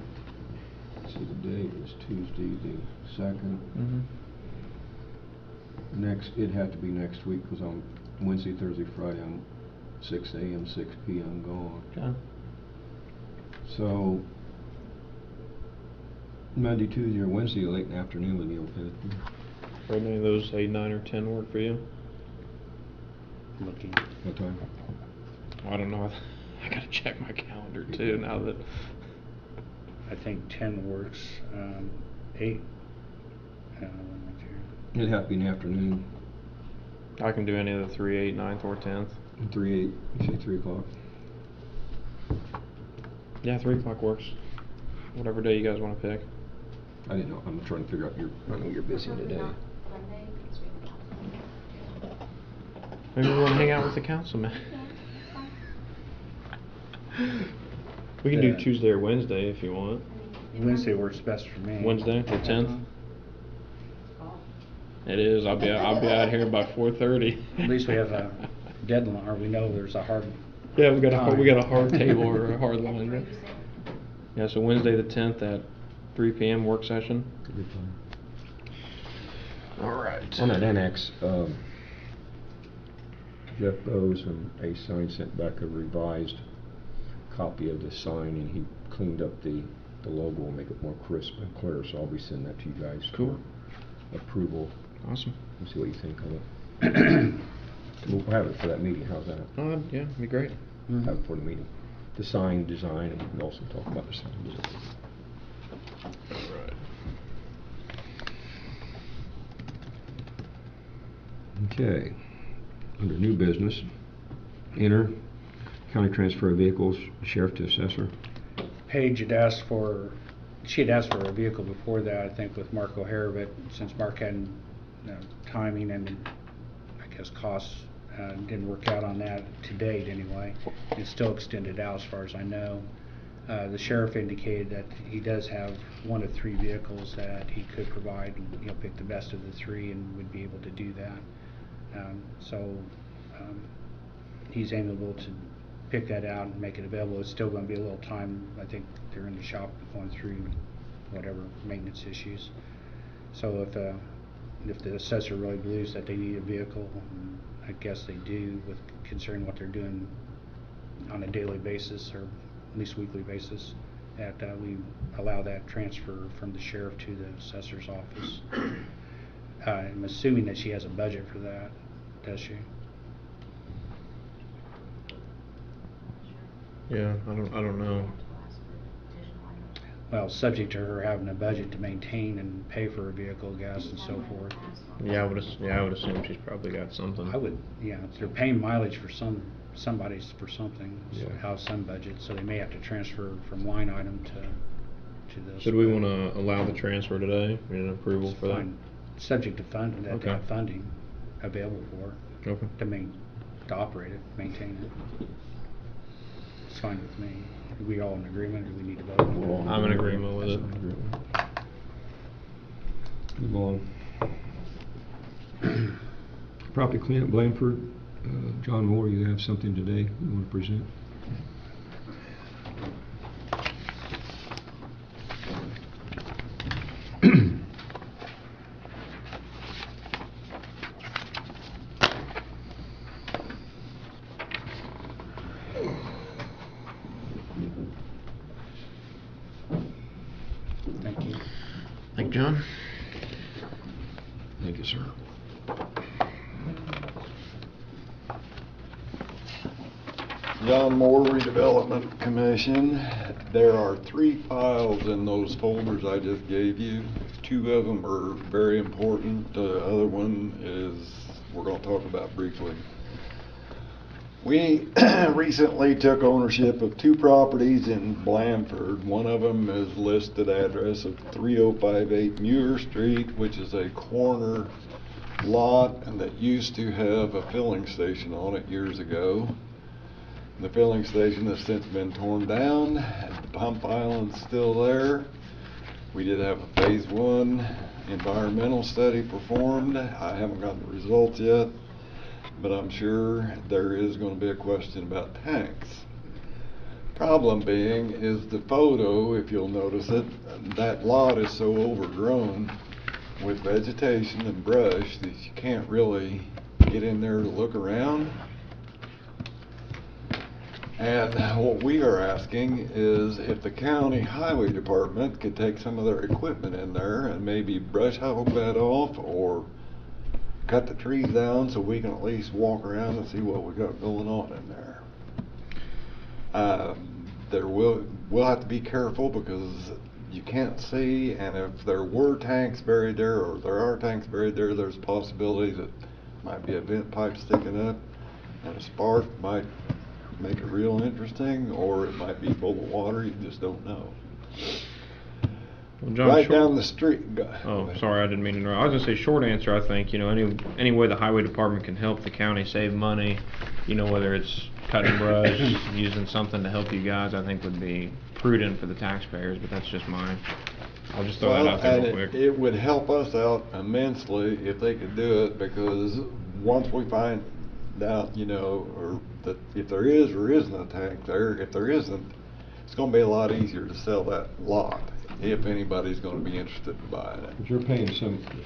See, the date is Tuesday the 2nd. Mm-hmm. Next, it'd have to be next week, because on Wednesday, Thursday, Friday, I'm 6 a.m., 6 p.m. gone. Okay. So, Monday, Tuesday, or Wednesday, late in the afternoon would be okay. Or any of those 8, 9, or 10 work for you? Looking. What time? I don't know. I gotta check my calendar too now that. I think 10 works. 8. It'd have to be in the afternoon, I can do any of the 3, 8, 9th, or 10th. 3, 8, you say 3 o'clock. Yeah, 3 o'clock works. Whatever day you guys want to pick. I didn't know, I'm trying to figure out I know you're busy Probably today. not Monday, because we have council. Maybe we want to hang out with the councilman. Yeah, that's fine. We can do the- Tuesday or Wednesday if you want. Wednesday works best for me. Wednesday, the 10th. It is. I'll be out here by 4:30. At least we have a deadline, or we know there's a hard. Yeah, we got a time. hard table or a hard line. Right? Yeah, so Wednesday the 10th at 3 p.m. work session. Good time. All right. On that annex, Jeff Bowes and A Sign sent back a revised copy of the sign, and he cleaned up the logo and make it more crisp and clear, so I'll be sending that to you guys. Cool. For approval. Awesome. We'll see what you think of it. We'll have it for that meeting, how's that? Yeah, it'd be great. Have it for the meeting. The sign design, and we can also talk about the sign design. All right. Okay, under new business, enter county transfer of vehicles, sheriff to assessor. Paige had asked for, she had asked for a vehicle before that, I think with Mark O'Hare, but since Mark hadn't, timing and I guess costs, didn't work out on that to date anyway. It's still extended out as far as I know. The sheriff indicated that he does have 1 of 3 vehicles that he could provide, and pick the best of the 3 and would be able to do that. He's amenable to pick that out and make it available. It's still going to be a little time. I think they're in the shop going through whatever maintenance issues. So if the assessor really believes that they need a vehicle, I guess they do, with considering what they're doing on a daily basis or at least weekly basis, that we allow that transfer from the sheriff to the assessor's office. I'm assuming that she has a budget for that, does she? Yeah, I don't know. Well, subject to her having a budget to maintain and pay for a vehicle, gas, and so forth. Yeah, I would assume she's probably got something. I would, yeah, if they're paying mileage for somebody's for something, Yeah. have some budget, so they may have to transfer from line item to this. Should we want to allow the transfer today? We need an approval for that? Fine. Subject to fund, that Okay. they have funding available for, Okay. to operate it, maintain it. It's fine with me. Are we all in agreement, or do we need to vote? I'm in agreement with it. Move on. Property cleanup, Blandford. John Moore, you have something today you want to present? Thank you. Thank you, John. Thank you, sir. John Moore Redevelopment Commission. There are 3 files in those folders I just gave you. 2 of them are very important. The other one is we're going to talk about briefly. We recently took ownership of 2 properties in Blandford. One of them is listed address of 3058 Muir Street, which is a corner lot and that used to have a filling station on it years ago. The filling station has since been torn down. The pump island's still there. We did have a phase 1 environmental study performed. I haven't got the results yet, but I'm sure there is going to be a question about tanks. Problem being is the photo, if you'll notice it, that lot is so overgrown with vegetation and brush that you can't really get in there to look around. And what we are asking is if the county highway department could take some of their equipment in there and maybe brush hog that off or cut the trees down so we can at least walk around and see what we got going on in there. We'll have to be careful because you can't see, and if there were tanks buried there, or there are tanks buried there, there's a possibility that might be a vent pipe sticking up and a spark might make it real interesting, or it might be full of water, you just don't know. Well, John, Right down the street. Oh, sorry, I didn't mean to interrupt. I was gonna say, short answer, I think, any way the highway department can help the county save money, whether it's cutting brush, using something to help you guys, I think would be prudent for the taxpayers, but that's just mine. I'll just throw that out there real quick. It would help us out immensely if they could do it, because once we find out, you know, or that if there is or isn't a tank there, if there isn't, it's gonna be a lot easier to sell that lot, if anybody's gonna be interested in buying it. But you're paying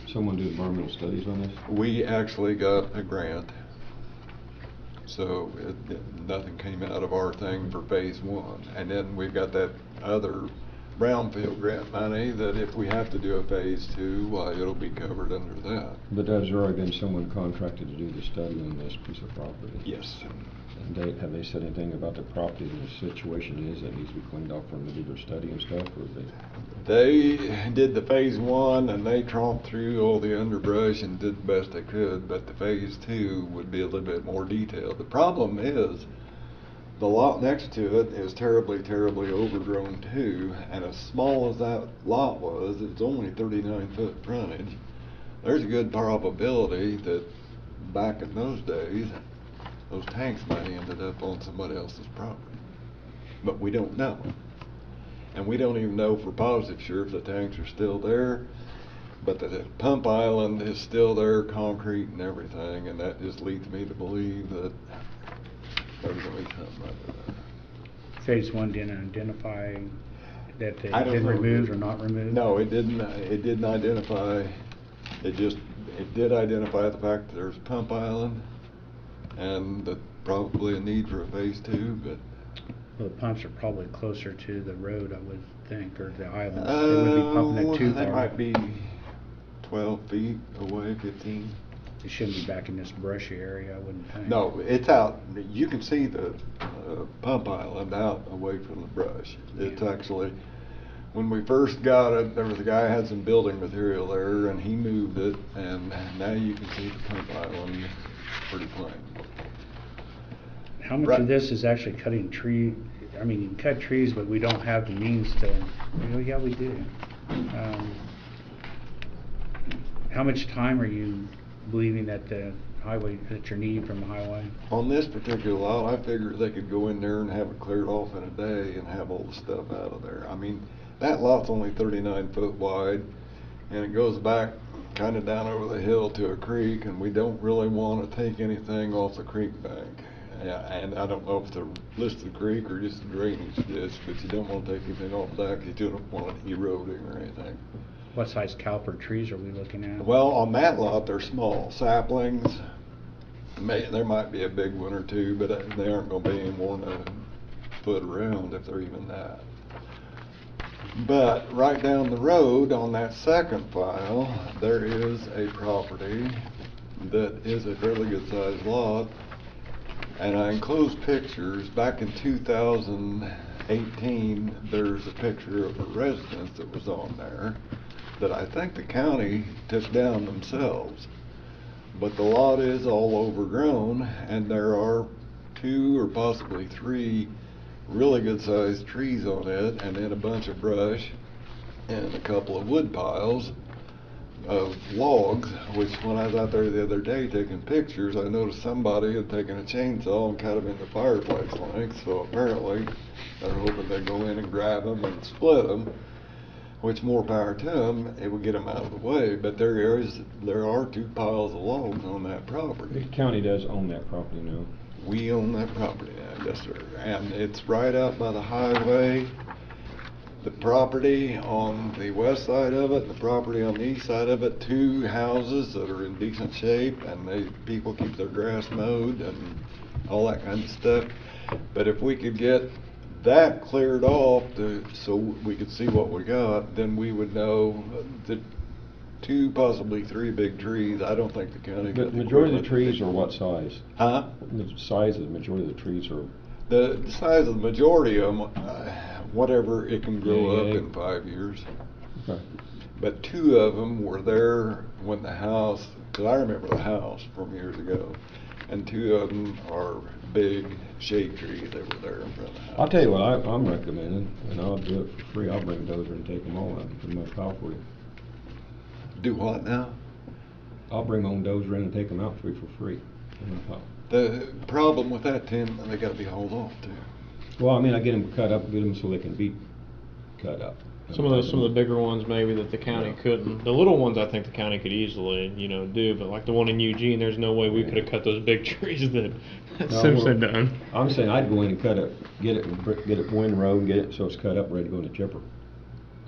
someone to do environmental studies on this? We actually got a grant, so nothing came out of our thing for phase one. And then we've got that other brownfield grant money that if we have to do a phase two, why, it'll be covered under that. But has there already been someone contracted to do the study on this piece of property? Yes. And have they said anything about the property and the situation is that needs to be cleaned up from the bigger study and stuff, or They did the phase one and they tromped through all the underbrush and did the best they could, but the phase two would be a little bit more detailed. The problem is, the lot next to it is terribly, terribly overgrown too, and as small as that lot was, it's only 39-foot frontage. There's a good probability that back in those days, those tanks might have ended up on somebody else's property. But we don't know. And we don't even know for positive sure if the tanks are still there, but the pump island is still there, concrete and everything, and that just leads me to believe that there's gonna be something under there. Phase one didn't identify that they I don't been know. removed or not removed? No, it didn't identify, it did identify the fact that there's a pump island and that probably a need for a phase two, but Well, the pumps are probably closer to the road, I would think, or the island. They wouldn't be pumping it too far. they might be 12 feet away, 15. They shouldn't be back in this brushy area, I wouldn't think. No, it's out, you can see the pump island out away from the brush. It's Yeah. actually, when we first got it, there was a guy had some building material there and he moved it, and now you can see the pump island pretty plain. How much Right. of this is actually cutting tree, I mean, you can cut trees, but we don't have the means to, yeah, we do. How much time are you believing that the highway, that you're needing from the highway? On this particular lot, I figured they could go in there and have it cleared off in a day and have all the stuff out of there. I mean, that lot's only 39 foot wide, and it goes back kind of down over the hill to a creek, and we don't really want to take anything off the creek bank. Yeah, and I don't know if to list the creek or just a drainage ditch, but you don't want to take anything off that, 'cause you don't want it eroding or anything. What size caliper trees are we looking at? Well, on that lot, they're small saplings. There might be a big one or two, but they aren't going to be any more than a foot around if they're even that. But right down the road on that second file, there is a property that is a fairly good sized lot. And I enclosed pictures. Back in 2018, there's a picture of a residence that was on there that I think the county took down themselves. But the lot is all overgrown, and there are 2 or possibly 3 really good sized trees on it, and then a bunch of brush and a couple of wood piles of logs, which when I was out there the other day taking pictures, I noticed somebody had taken a chainsaw and cut them into fireplace length, so apparently they're hoping they go in and grab them and split them, which more power to them, it would get them out of the way, but there are 2 piles of logs on that The property. county does own that property now. We own that property now, yes sir, and it's right out by the highway. The property on the west side of it, and the property on the east side of it, 2 houses that are in decent shape, and people keep their grass mowed and all that kind of stuff. But if we could get that cleared off so we could see what we got, then we would know that 2, possibly 3 big trees. I don't think the county. The got majority of the equipment. trees are what size? Huh? The size of the majority of the trees are, The size of the majority of them, whatever it can grow up Yeah. in 5 years. okay. But 2 of them were there when the house, because I remember the house from years ago, and 2 of them are big shade trees. They were there in front of the house. I'll tell you what I'm recommending, and I'll do it for free. I'll bring a dozer and take them all out and put them in my pile for you. Do what now? I'll bring my own dozer in and take them out for you for free in my pile. The problem with that, Tim, they gotta be hauled off too. Well, I mean, I get them cut up, get them so they can be cut up. Some of the bigger ones maybe that the county couldn't. The little ones I think the county could easily, do, but like the one in Eugene, there's no way we could have cut those big trees that No, Simpson well, done. I'm saying I'd go in and cut it, get it windrow and get it so it's cut up, ready to go in the chipper.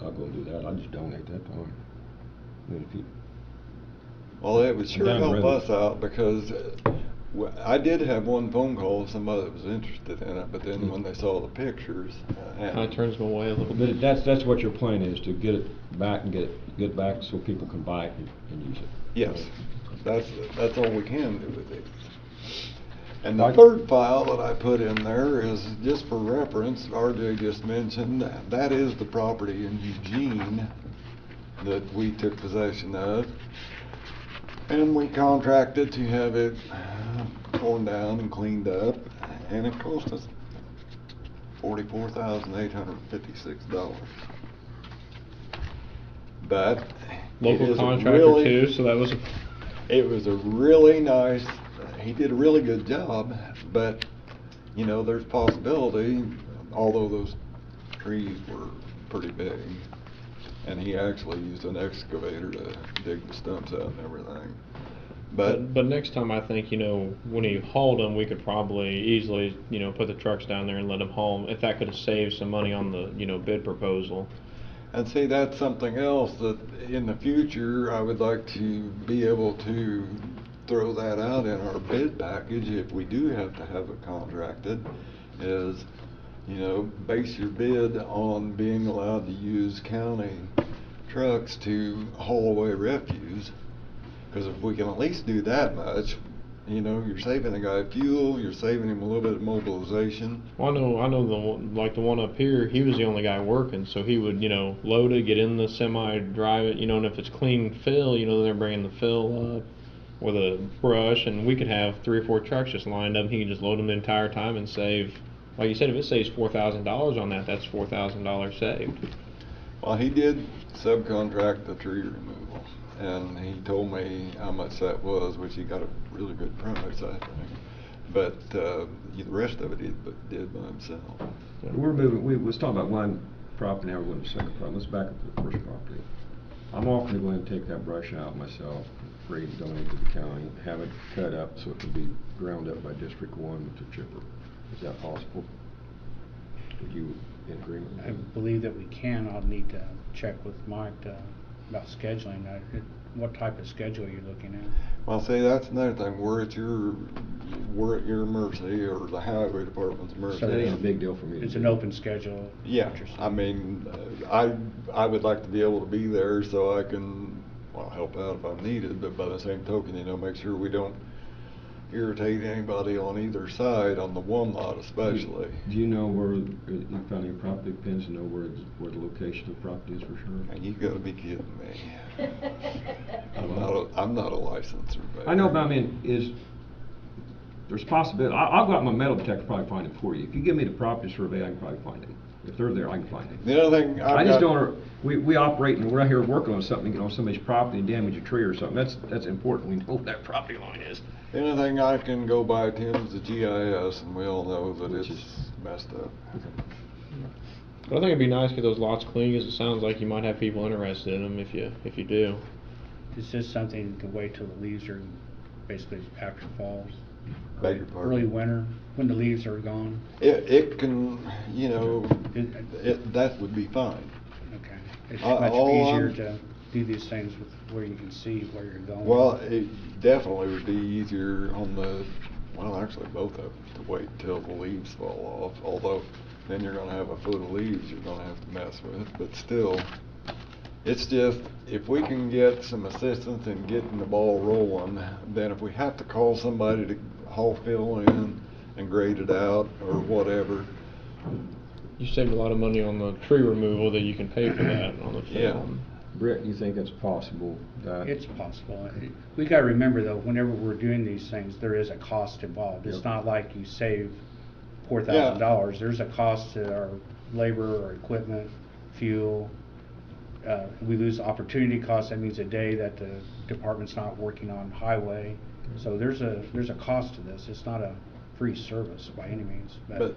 I'll go and do that. I'll just donate that to them. I mean, if you, Well, it would sure Down the help road. us out because I did have one phone call of somebody that was interested in it, but then when they saw the pictures, Kind of turns them away a little bit. but that's what your plan is, to get it back and get it back so people can buy it and use it. yes, that's all we can do with these. And the Like- third file that I put in there is just for reference. RJ just mentioned that is the property in Eugene that we took possession of. And we contracted to have it torn down and cleaned up, and it cost us $44,856. But Local it is a contractor really- too, so that was. It was a really nice, he did a really good job, but, there's possibility, although those trees were pretty big, and he actually used an excavator to dig the stumps out and everything. But next time I think, when he hauled them, we could probably easily, put the trucks down there and let him haul 'em. If that could have saved some money on the, bid proposal. And see, that's something else that in the future, I would like to be able to throw that out in our bid package if we do have to have it contracted, is, base your bid on being allowed to use county trucks to haul away refuse. Because if we can at least do that much, you're saving the guy fuel, you're saving him a little bit of mobilization. Well, I know the one up here, he was the only guy working, so he would, load it, get in the semi, drive it, and if it's clean fill, they're bringing the fill up with a brush, and we could have 3 or 4 trucks just lined up, and he could just load them the entire time and save, like you said, if it saves $4,000 on that, that's $4,000 saved. Well, he did subcontract the tree removal, and he told me how much that was, which he got a really good price, I think. But the rest of it he did by himself. We're moving, we was talking about one property, now we're going to the second property. Let's back up to the first property. I'm offering to go ahead and take that brush out myself, free to donate to the county, have it cut up so it can be ground up by District 1 with the chipper. Is that possible? Would you in agreement with I that? believe that we can. I'll need to check with Mike about scheduling. What type of schedule are you looking at? Well, see, that's another thing. We're at your mercy, or the highway department's mercy. So That ain't a big deal for me. to It's do. an open schedule. Yeah, what you're saying. I mean, I would like to be able to be there so I can, help out if I'm needed, but by the same token, make sure we don't irritate anybody on either side, on the one lot especially. Do you know where you found any property pins to know where the location of the property is for sure? And you gotta be kidding me. I'm not a licensed surveyor. I know, but I mean, there's possibility, I'll go out my metal detector, probably find it for you. If you give me the property survey, I can probably find it. If they're there, I can find it. The other thing I just don't, we operate and we're out here working on something, get on somebody's property and damage a tree or something. That's important. We know what that property line is. The only thing I can go by, Tim, is the GIS, and we all know that Which it's is- messed up. But I think it'd be nice to get those lots clean, because it sounds like you might have people interested in them if you do. Is this something you can wait till the leaves are basically after fall? Beg your pardon? Early winter, when the leaves are gone? It can, It- that would be fine. Okay. It's all much I'm- easier to do these things with where you can see where you're going. Well, it definitely would be easier on actually both of them, to wait till the leaves fall off, although then you're gonna have a foot of leaves you're gonna have to mess with, but still, it's just, if we can get some assistance in getting the ball rolling, then if we have to call somebody to haul fill in and grade it out or whatever, You saved a lot of money on the tree removal that you can pay for that on the Yeah. film. Brett, you think it's possible that? It's possible. We gotta remember though, whenever we're doing these things, there is a cost involved. It's Yep. not like you save $4,000. There's a cost to our labor, our equipment, fuel. We lose opportunity costs. That means a day that the department's not working on highway. So there's a cost to this. It's not a free service by any means. But,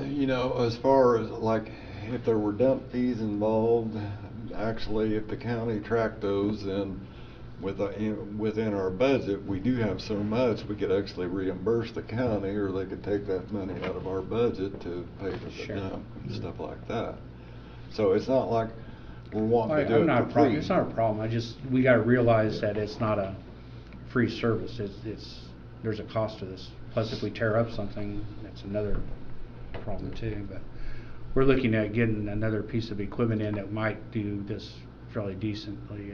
you know, as far as like, if there were dump fees involved, actually, if the county tracked those, then within our budget, we do have so much, we could actually reimburse the county, or they could take that money out of our budget to pay for the Sure. dump and stuff like that. So it's not like we're wanting to do I'm it not a for problem. free. It's not a problem. We gotta realize that it's not a free service. There's a cost to this. Plus, if we tear up something, that's another problem too. But we're looking at getting another piece of equipment in that might do this fairly decently.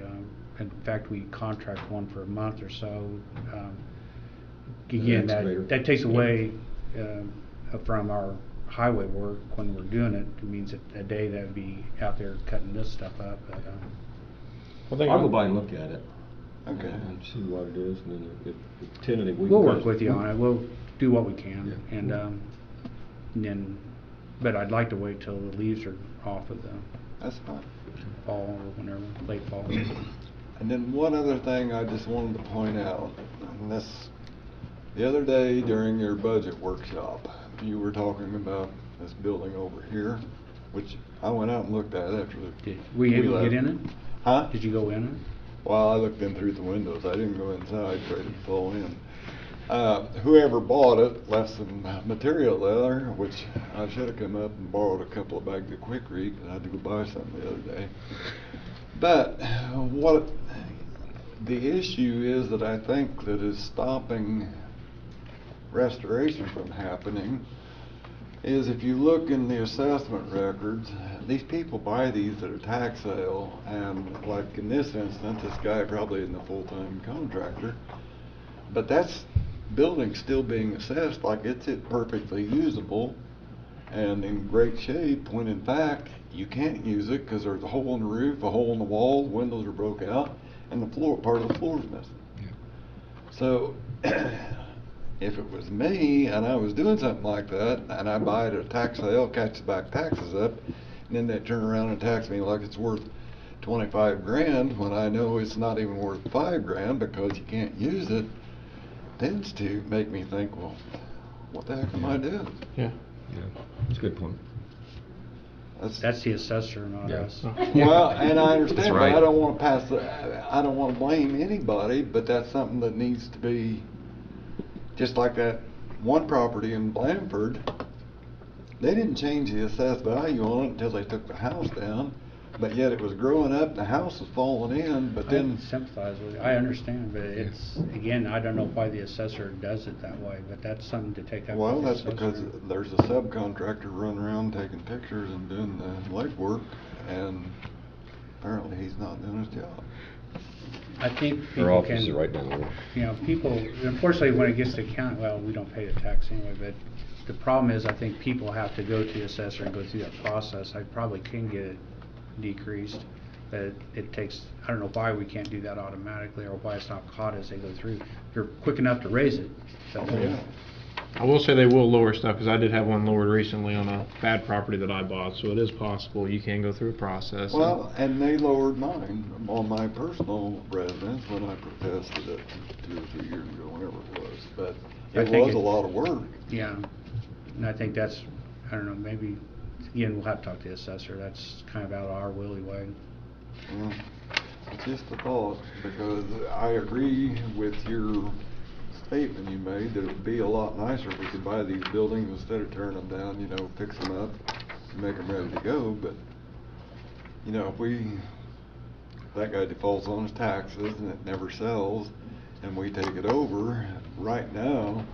In fact, we contract one for a month or so. Again, excavator. that takes away from our highway work when we're doing it. It means a day that would be out there cutting this stuff up. But, I'll go by and look at it. Okay. And see what it is, and then if tentative, we we'll can work with you on it. We'll do what we can, Yeah. and then. But I'd like to wait till the leaves are off of the That's fine. fall or whenever, late fall. And then one other thing I just wanted to point out, and this, the other day during your budget workshop, you were talking about this building over here, which I went out and looked at after the. Were you able to left. get in it? Huh? Did you go in it? Well, I looked in through the windows. I didn't go inside, tried to fall in. Whoever bought it left some material there, which I should have come up and borrowed a couple of bags of Quick Read, 'cause I had to go buy something the other day. But what the issue is that I think that is stopping restoration from happening is, if you look in the assessment records, these people buy these at a tax sale, and like in this instance, this guy probably isn't a full-time contractor, but that's building still being assessed like it's perfectly usable and in great shape, when in fact you can't use it because there's a hole in the roof, a hole in the wall, windows are broke out, and the floor, part of the floor is missing. So if it was me and I was doing something like that, and I buy it at a tax sale, catch the back taxes up, and then they turn around and tax me like it's worth 25 grand when I know it's not even worth 5 grand because you can't use it, tends to make me think, well, what the heck am I doing? Yeah. Yeah, that's a good point. That's the assessor, not Yeah. us. Well, and I understand, That's but right. I don't want to I don't want to blame anybody, but that's something that needs to be, just like that one property in Blandford. They didn't change the assessed value on it until they took the house down, but yet it was growing up and the house was falling in, but then. I sympathize with you. I understand, but it's, again, I don't know why the assessor does it that way, but that's something to take up with Well, the that's because assessor. there's a subcontractor running around taking pictures and doing the legwork, and apparently he's not doing his job. I think Our people office is can, right down there. you know, people, unfortunately, when it gets to county, well, we don't pay the tax anyway, but the problem is, I think people have to go to the assessor and go through that process. I probably can get it decreased, but it takes, I don't know why we can't do that automatically, or why it's not caught as they go through. If you're quick enough to raise it, so. Yeah. I will say they will lower stuff, because I did have one lowered recently on a bad property that I bought, so it is possible. You can go through a process. Well, and they lowered mine on my personal residence when I protested it 2 or 3 years ago, whenever it was, but I it think was a lot of work. Yeah, and I think that's, I don't know, maybe, again, we'll have to talk to the assessor. That's kind of out of our willy way. Well, it's just a thought, because I agree with your statement you made that it would be a lot nicer if we could buy these buildings instead of tearing them down, you know, fix them up, and make them ready to go, but, you know, if that guy defaults on his taxes and it never sells, and we take it over right now,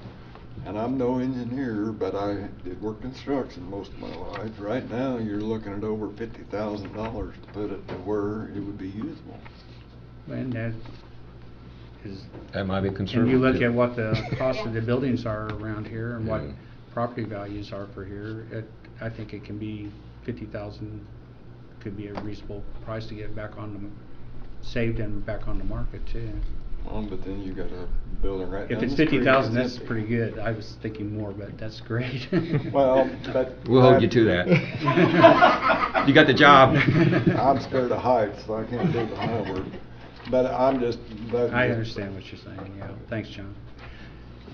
and I'm no engineer, but I did work construction most of my life. Right now, you're looking at over $50,000 to put it to where it would be usable. And that is, That might be and conservative. you look at what the cost of the buildings are around here and what Yeah. property values are for here, I think it can be 50,000 could be a reasonable price to get back on the, saved and back on the market too. But then you got a building right down If it's the street 50,000, that's that's empty. pretty good. I was thinking more, but that's great. Well, but. We'll hold you to that. You got the job. I'm scared of heights, so I can't do the high word. But I'm just. I understand what you're saying, yeah. Thanks, John.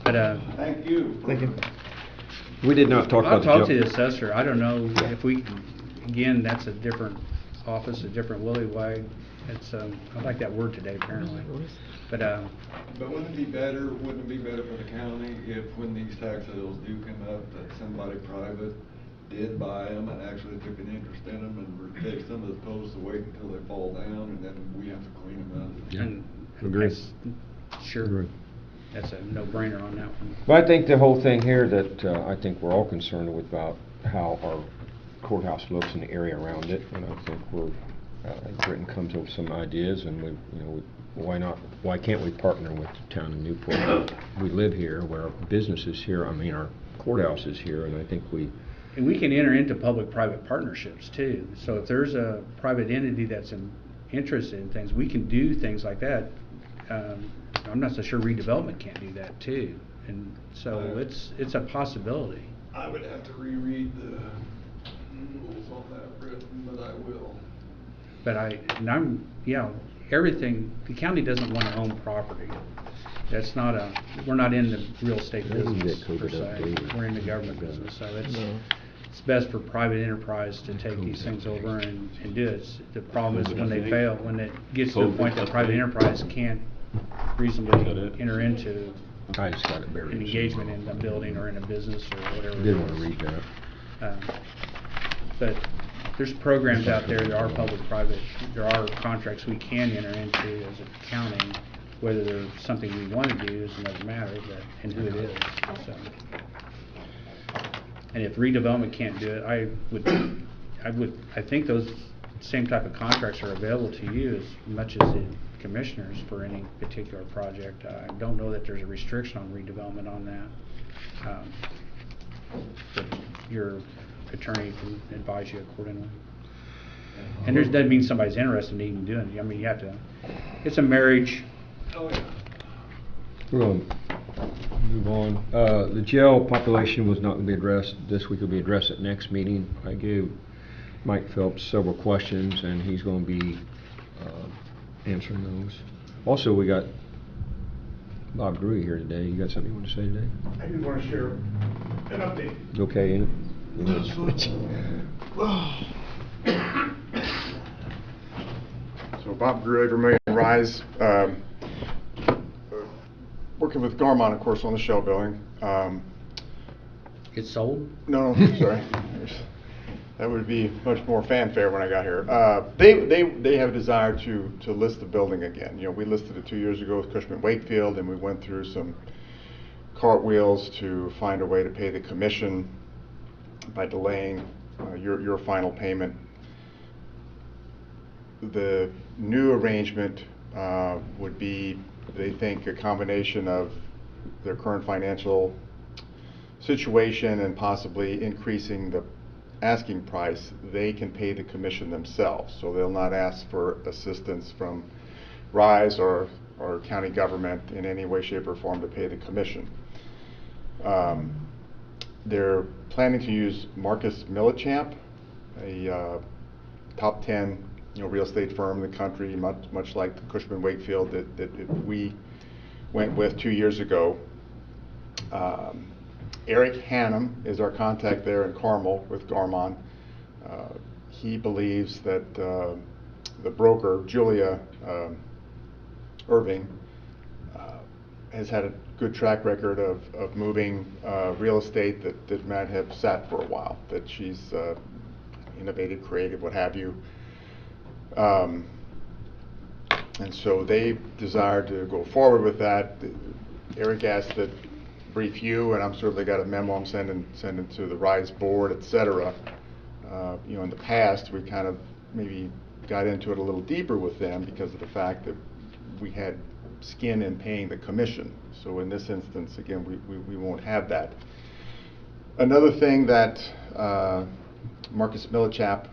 But, Thank you. Thank you. We did not talk I'll about the talk to the jump. assessor. I don't know if we, again, that's a different office, a different willy wag. It's, I like that word today, apparently. But, But wouldn't it be better for the county if when these tax sales do come up, that somebody private did buy them and actually took an interest in them and fixed them as opposed to wait until they fall down and then we have to clean them up? Yeah. and Agreed. sure, Agreed. that's a no-brainer on that one. But I think the whole thing here that I think we're all concerned with about how our courthouse looks in the area around it, and I think Britton comes up with some ideas, and why can't we partner with the town of Newport? We live here, where our business is here, our courthouse is here, and I think And we can enter into public-private partnerships too. So if there's a private entity that's interested in things, we can do things like that. I'm not so sure redevelopment can't do that too. And so it's a possibility. I would have to reread the rules on that, Britton, but I will. But everything, the county doesn't want to own property. That's not we're not in the real estate business per se. We're in the government business, so it's best for private enterprise to take these things over and do it. The problem is when they fail, when it gets to the point that private enterprise can't reasonably enter into I just got it buried. an engagement in a building or in a business or whatever. I did want to read that. But there's programs out there, there are public-private, there are contracts we can enter into as a county. Whether there's something we want to do is another matter, and who it is. So. And if redevelopment can't do it, I think those same type of contracts are available to you as much as the commissioners for any particular project. I don't know that there's a restriction on redevelopment on that. But your attorney can advise you accordingly. And there doesn't mean somebody's interested in even doing it. I mean, you have to, it's a marriage. Oh, yeah. We're going to move on. The jail population was not going to be addressed this week. It'll be addressed at next meeting. I gave Mike Phelps several questions, and he's going to be answering those. Also, we got Bob Drury here today. You got something you want to say today? I do want to share an update. Okay, ain't it? So Bob Drury, Vermillion Rise, working with Garmon, of course, on the Shell building. It's sold? No, sorry. That would be much more fanfare when I got here. They have a desire to list the building again. You know, we listed it 2 years ago with Cushman Wakefield, and we went through some cartwheels to find a way to pay the commission by delaying your final payment. The new arrangement would be, they think, a combination of their current financial situation and possibly increasing the asking price. They can pay the commission themselves, so they'll not ask for assistance from RISE or county government in any way, shape, or form to pay the commission. They're planning to use Marcus Millichamp, a top 10 real estate firm in the country, much like the Cushman Wakefield that we went with 2 years ago. Eric Hannum is our contact there in Carmel with Garmon. He believes that the broker, Julia Irving, has had a good track record of moving real estate that might have sat for a while, that she's innovative, creative, what have you. And so they desire to go forward with that. Eric asked to brief you, and I'm sure they got a memo I'm sending to the RISE board, etc. In the past, we kind of maybe got into it a little deeper with them because of the fact that we had skin in paying the commission. So in this instance, again, we won't have that. Another thing that Marcus Millichamp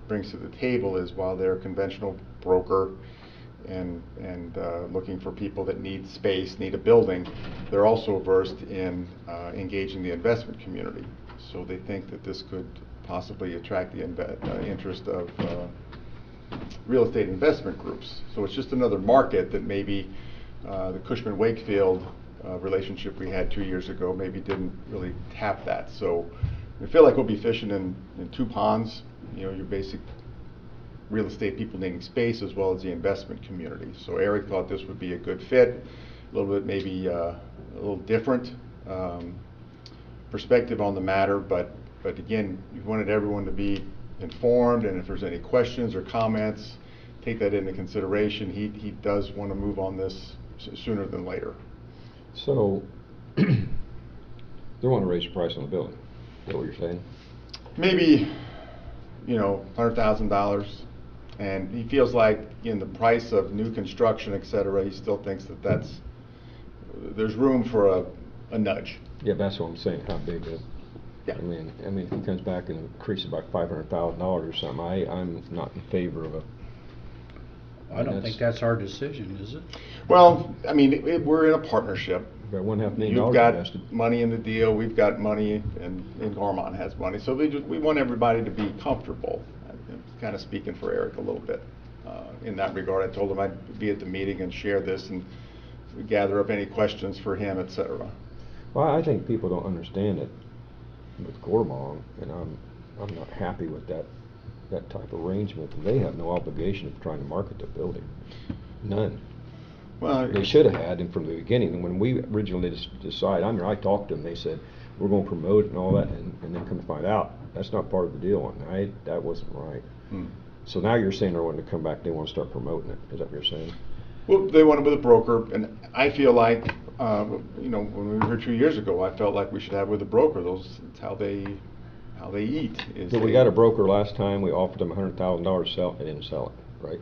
brings to the table is, while they're a conventional broker and looking for people that need space, need a building, they're also versed in engaging the investment community. So they think that this could possibly attract the interest of real estate investment groups. So it's just another market that maybe the Cushman Wakefield relationship we had 2 years ago maybe didn't really tap that. So I feel like we'll be fishing in two ponds, you know, your basic real estate people needing space as well as the investment community. So Eric thought this would be a good fit, a little bit maybe a little different perspective on the matter, but again, we wanted everyone to be informed, and if there's any questions or comments, take that into consideration. He does want to move on this sooner than later. So, they want to raise the price on the building. Is that what you're saying? Maybe, you know, $100,000, and he feels like in the price of new construction, et cetera, he still thinks that there's room for a nudge. Yeah, that's what I'm saying. How big? Yeah. I mean, if he comes back and increases by $500,000 or something, I'm not in favor of a. I don't think that's our decision, is it? Well, I mean, we're in a partnership. About $1.5 million You've got invested. money in the deal, we've got money, and Garmon has money. So we want everybody to be comfortable. I'm kind of speaking for Eric a little bit in that regard. I told him I'd be at the meeting and share this and gather up any questions for him, et cetera. Well, I think people don't understand it with Gorbong, and I'm not happy with that type of arrangement. They have no obligation of trying to market the building. None. Well, They should have had, and from the beginning, when we originally decided, I talked to them, they said, we're going to promote it and all that, and then come to find out, that's not part of the deal, and that wasn't right. So now you're saying they're wanting to come back, they want to start promoting it. Is that what you're saying? Well, they want it with a broker, and I feel like, you know, when we were here 2 years ago, I felt like we should have with a broker. That's how they eat. So we got a broker last time, we offered them $100,000 to sell, they didn't sell it, right?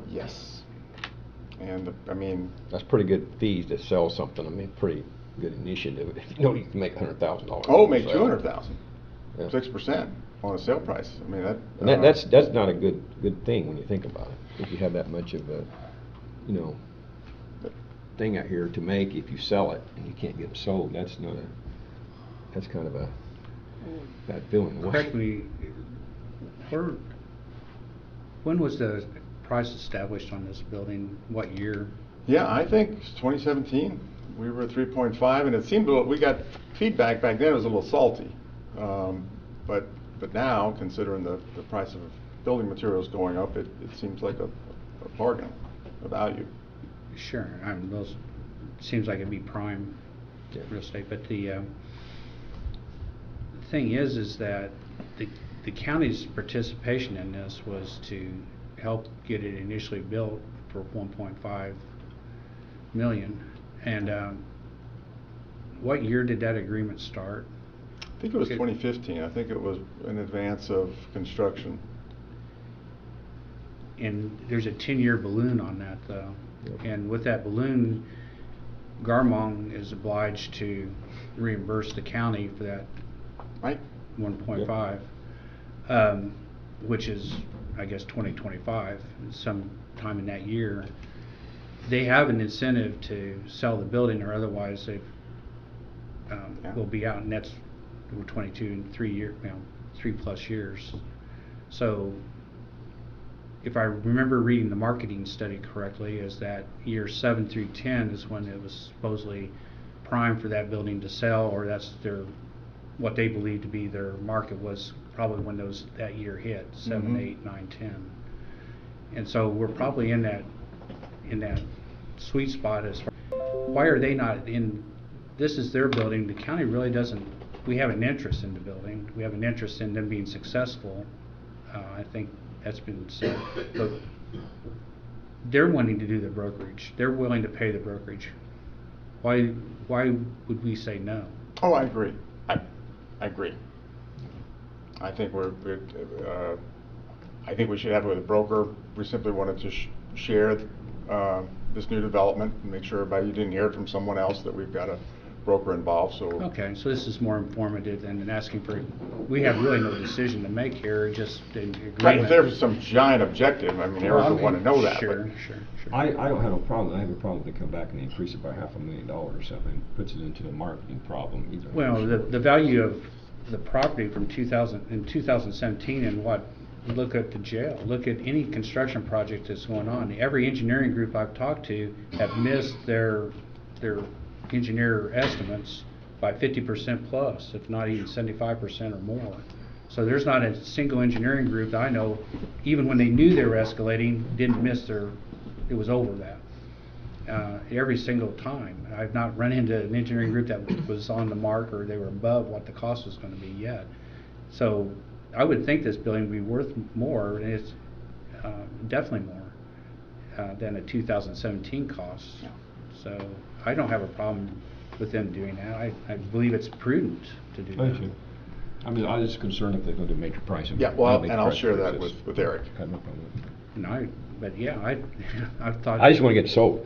Yes. And, I mean... That's pretty good fees to sell something. I mean, pretty good initiative. If you know you can make $100,000. Oh, make $200,000. Yeah. 6% on a sale price. I mean, that... And that's not a good thing when you think about it. If you have that much of a, you know, thing out here to make, if you sell it and you can't get it sold, that's kind of a bad feeling. Correct me, when was the price established on this building? What year? Yeah, I think it's 2017. We were at 3.5, and it seemed we got feedback back then. It was a little salty, but now, considering the price of building materials going up, it seems like a bargain, a value. Sure, those seems like it'd be prime real estate, but the thing is that the county's participation in this was to help get it initially built for 1.5 million. And what year did that agreement start? I think it was 2015. I think it was in advance of construction. And there's a 10-year balloon on that, though. And with that balloon, Garmong is obliged to reimburse the county for that Right. 1.5, which is, I guess, 2025, sometime in that year. They have an incentive to sell the building, or otherwise they will be out, and that's 22 and 3+ years. So, if I remember reading the marketing study correctly, is that year 7 through 10 is when it was supposedly prime for that building to sell, or that's what they believe to be their market was probably when that year hit 7, 8, 9, 10, and so we're probably in that sweet spot. As far, why are they not in? This is their building. The county really doesn't. We have an interest in the building. We have an interest in them being successful. I think that's been said, but they're wanting to do the brokerage. They're willing to pay the brokerage. Why would we say no? Oh, I agree. I agree. I think I think we should have it with a broker. We simply wanted to share this new development and make sure everybody, you didn't hear it from someone else, that we've got a broker involved. So okay, so this is more informative than asking for. We have really no decision to make here, just an agreement. Right, if there was some giant objective, I mean, Eric would want to know that. Sure. I don't have no problem. I have a problem if they come back and they increase it by $500,000 or something, puts it into a marketing problem either. Well, the value of the property from 2017 and what look at the jail, look at any construction project that's going on. Every engineering group I've talked to have missed their engineer estimates by 50% plus, if not even 75% or more. So there's not a single engineering group that I know, even when they knew they were escalating, didn't miss it was over that. Every single time. I've not run into an engineering group that was on the mark or they were above what the cost was going to be yet. So I would think this building would be worth more, and it's definitely more than a 2017 cost. So I don't have a problem with them doing that. I believe it's prudent to do that. I'm just concerned if they're going to do major price increase. Yeah, well, Major and I'll price share that increases. with Eric. I have no problem with it. But yeah, I thought. I just want to get sold.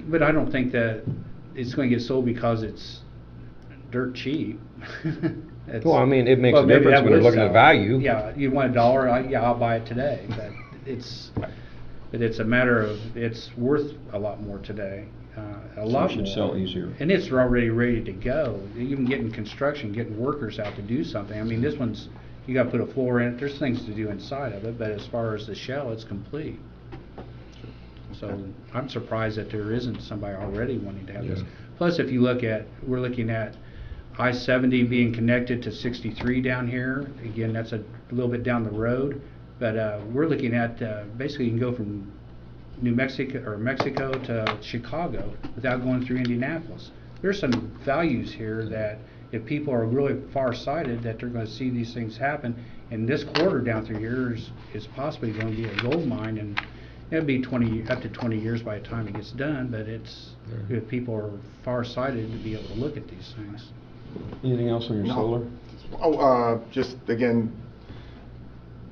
But I don't think that it's going to get sold because it's dirt cheap. Well, I mean, it makes well, a maybe difference that when they're would looking at sell. value. Yeah, you want $1, I'll buy it today. But it's a matter of it's worth a lot more today. A lot it should more. sell easier. And it's already ready to go. Even getting construction, getting workers out to do something. I mean, this one's, you got to put a floor in it. There's things to do inside of it, but as far as the shell, it's complete. So I'm surprised that there isn't somebody already wanting to have this. Yeah. Plus, if you look at, we're looking at I-70 being connected to 63 down here. Again, that's a little bit down the road, but we're looking at basically you can go from New Mexico or Mexico to Chicago without going through Indianapolis. There's some values here that if people are really far-sighted, that they're going to see these things happen. And this corridor down through here is possibly going to be a gold mine, and it'll be up to 20 years by the time it gets done. But it's if people are far-sighted to be able to look at these things. Anything else on your solar? Oh, just again,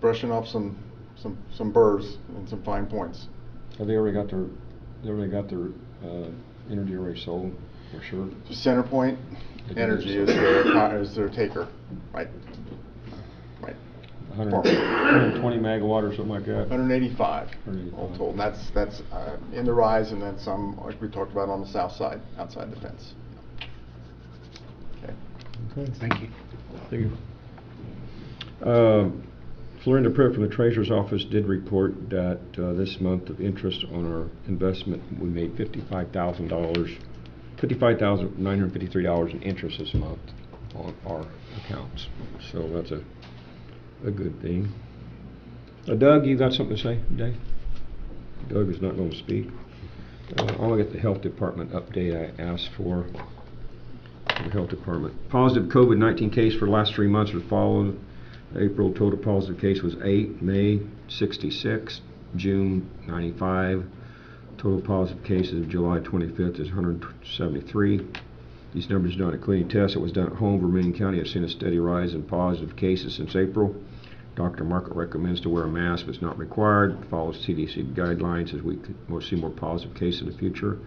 brushing off some burrs and some fine points. Have they already got their energy array sold, for sure? CenterPoint Energy is their taker, right? Right. 120 megawatt or something like that? 185 185. all told. And that's in the rise, and then some, like we talked about, on the south side, outside the fence. Okay. Thank you. Thank you. Florinda Pritt from the Treasurer's Office did report that this month of interest on our investment, we made $55,953 in interest this month on our accounts. So that's a good thing. Doug, you got something to say today? Doug is not going to speak. I'll get the Health Department update I asked for. The Health Department. Positive COVID-19 case for the last 3 months was followed. April total positive case was 8, May 66, June 95. Total positive cases of July 25th is 173. These numbers done at clinic tests that was done at home. Vermilion County has seen a steady rise in positive cases since April. Dr. Market recommends to wear a mask, but it's not required. Follows CDC guidelines as we could see more positive cases in the future.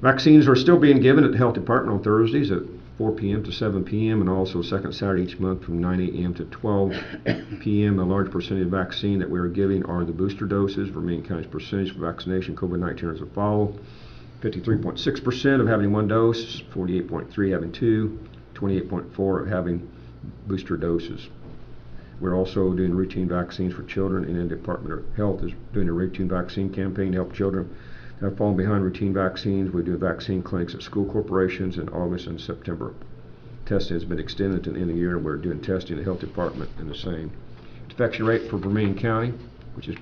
Vaccines are still being given at the Health Department on Thursdays at 4 p.m. to 7 p.m. and also second Saturday each month from 9 a.m. to 12 p.m. A large percentage of vaccine that we are giving are the booster doses. Vermilion County's percentage for vaccination COVID-19 is as follows: 53.6% of having 1 dose, 48.3% having 2, 28.4% of having booster doses. We're also doing routine vaccines for children, and the Department of Health is doing a routine vaccine campaign to help children have fallen behind routine vaccines. We do vaccine clinics at school corporations in August and September. Testing has been extended to the end of the year, and we're doing testing at the Health Department in the same. Infection rate for Vermilion County, which is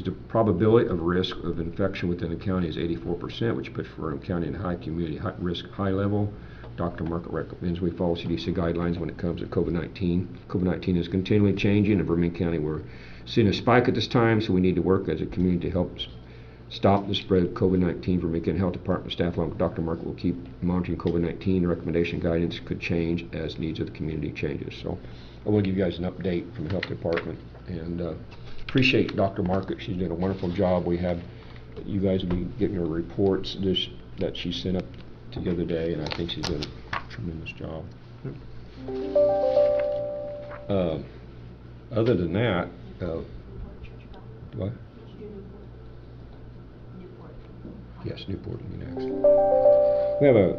the probability of risk of infection within the county, is 84%, which puts Vermilion County in high community risk, high level. Dr. Market recommends we follow CDC guidelines when it comes to COVID-19. COVID-19 is continually changing. In Vermilion County, we're seeing a spike at this time, so we need to work as a community to help stop the spread of COVID-19. Vermilion County Health Department staff along with Dr. Market will keep monitoring COVID-19. The recommendation guidance could change as needs of the community changes. So I will give you guys an update from the Health Department, and appreciate Dr. Market. She's doing a wonderful job. We have, you guys will be getting her reports that she sent up to the other day, and I think she's doing a tremendous job. Other than that, what? Yes, Newport will be next. We have a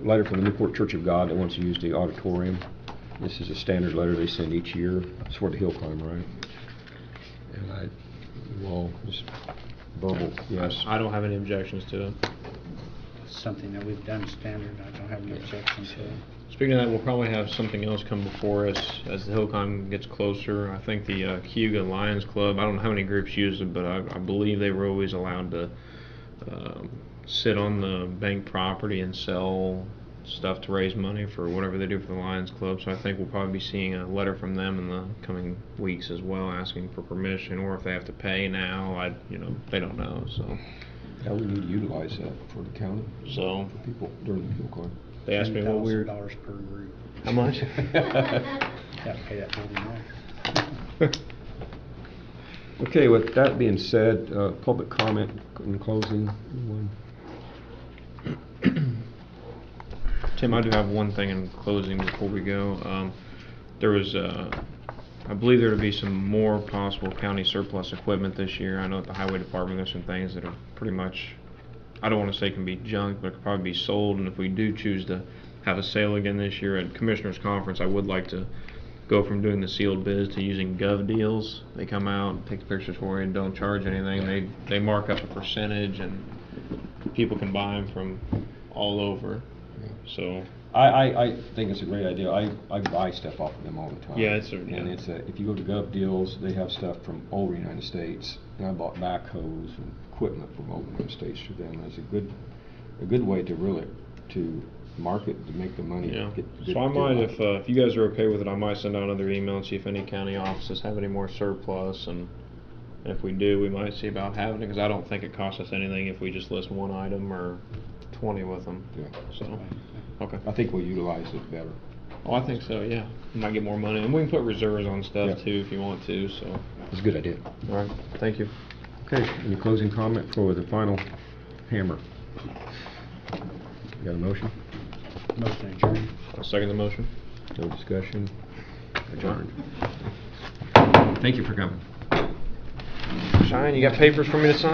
letter from the Newport Church of God that wants to use the auditorium. This is a standard letter they send each year. It's for the hill climb, right? And you all just verbal, yes. I don't have any objections to it. Something that we've done standard, I don't have any objections to it. Speaking of that, we'll probably have something else come before us as the hill climb gets closer. I think the Cayuga Lions Club, I don't know how many groups use it, but I believe they were always allowed to sit on the bank property and sell stuff to raise money for whatever they do for the Lions Club. So I think we'll probably be seeing a letter from them in the coming weeks as well, asking for permission, or if they have to pay now. They don't know. So Yeah, we need to utilize that for the county, So for people during the hill climb. they asked me what we were. $10,000 per group. How much? Gotta pay that building off. Okay, with that being said, public comment in closing. Anyone? Tim, I do have one thing in closing before we go. There was, I believe there to be some more possible county surplus equipment this year. I know at the highway department there's some things that are pretty much, I don't want to say can be junk, but could probably be sold. And if we do choose to have a sale again this year at Commissioners Conference, I would like to go from doing the sealed bids to using Gov Deals. They come out, take the pictures for you, and don't charge anything. They mark up a percentage, and people can buy them from all over. So I think it's a great idea. I buy stuff off of them all the time. Yeah, And it's if you go to Gov Deals, they have stuff from all the United States. And I bought backhoes and equipment from all the United States through them. It's a good way to really market, to make the money. yeah. Get So I might, if you guys are okay with it, I might send out another email and see if any county offices have any more surplus, and if we do, we might see about having it, because I don't think it costs us anything if we just list one item or 20 with them. Yeah. So, okay. I think we'll utilize it better. Oh, I think so, yeah. We might get more money, and we can put reserves on stuff Yeah. too if you want to, so. It's a good idea. All right, thank you. Okay, any closing comment for the final hammer? Got a motion? Motion adjourned. I'll second the motion. No discussion? Adjourned. Thank you for coming. Shine, you got papers for me to sign?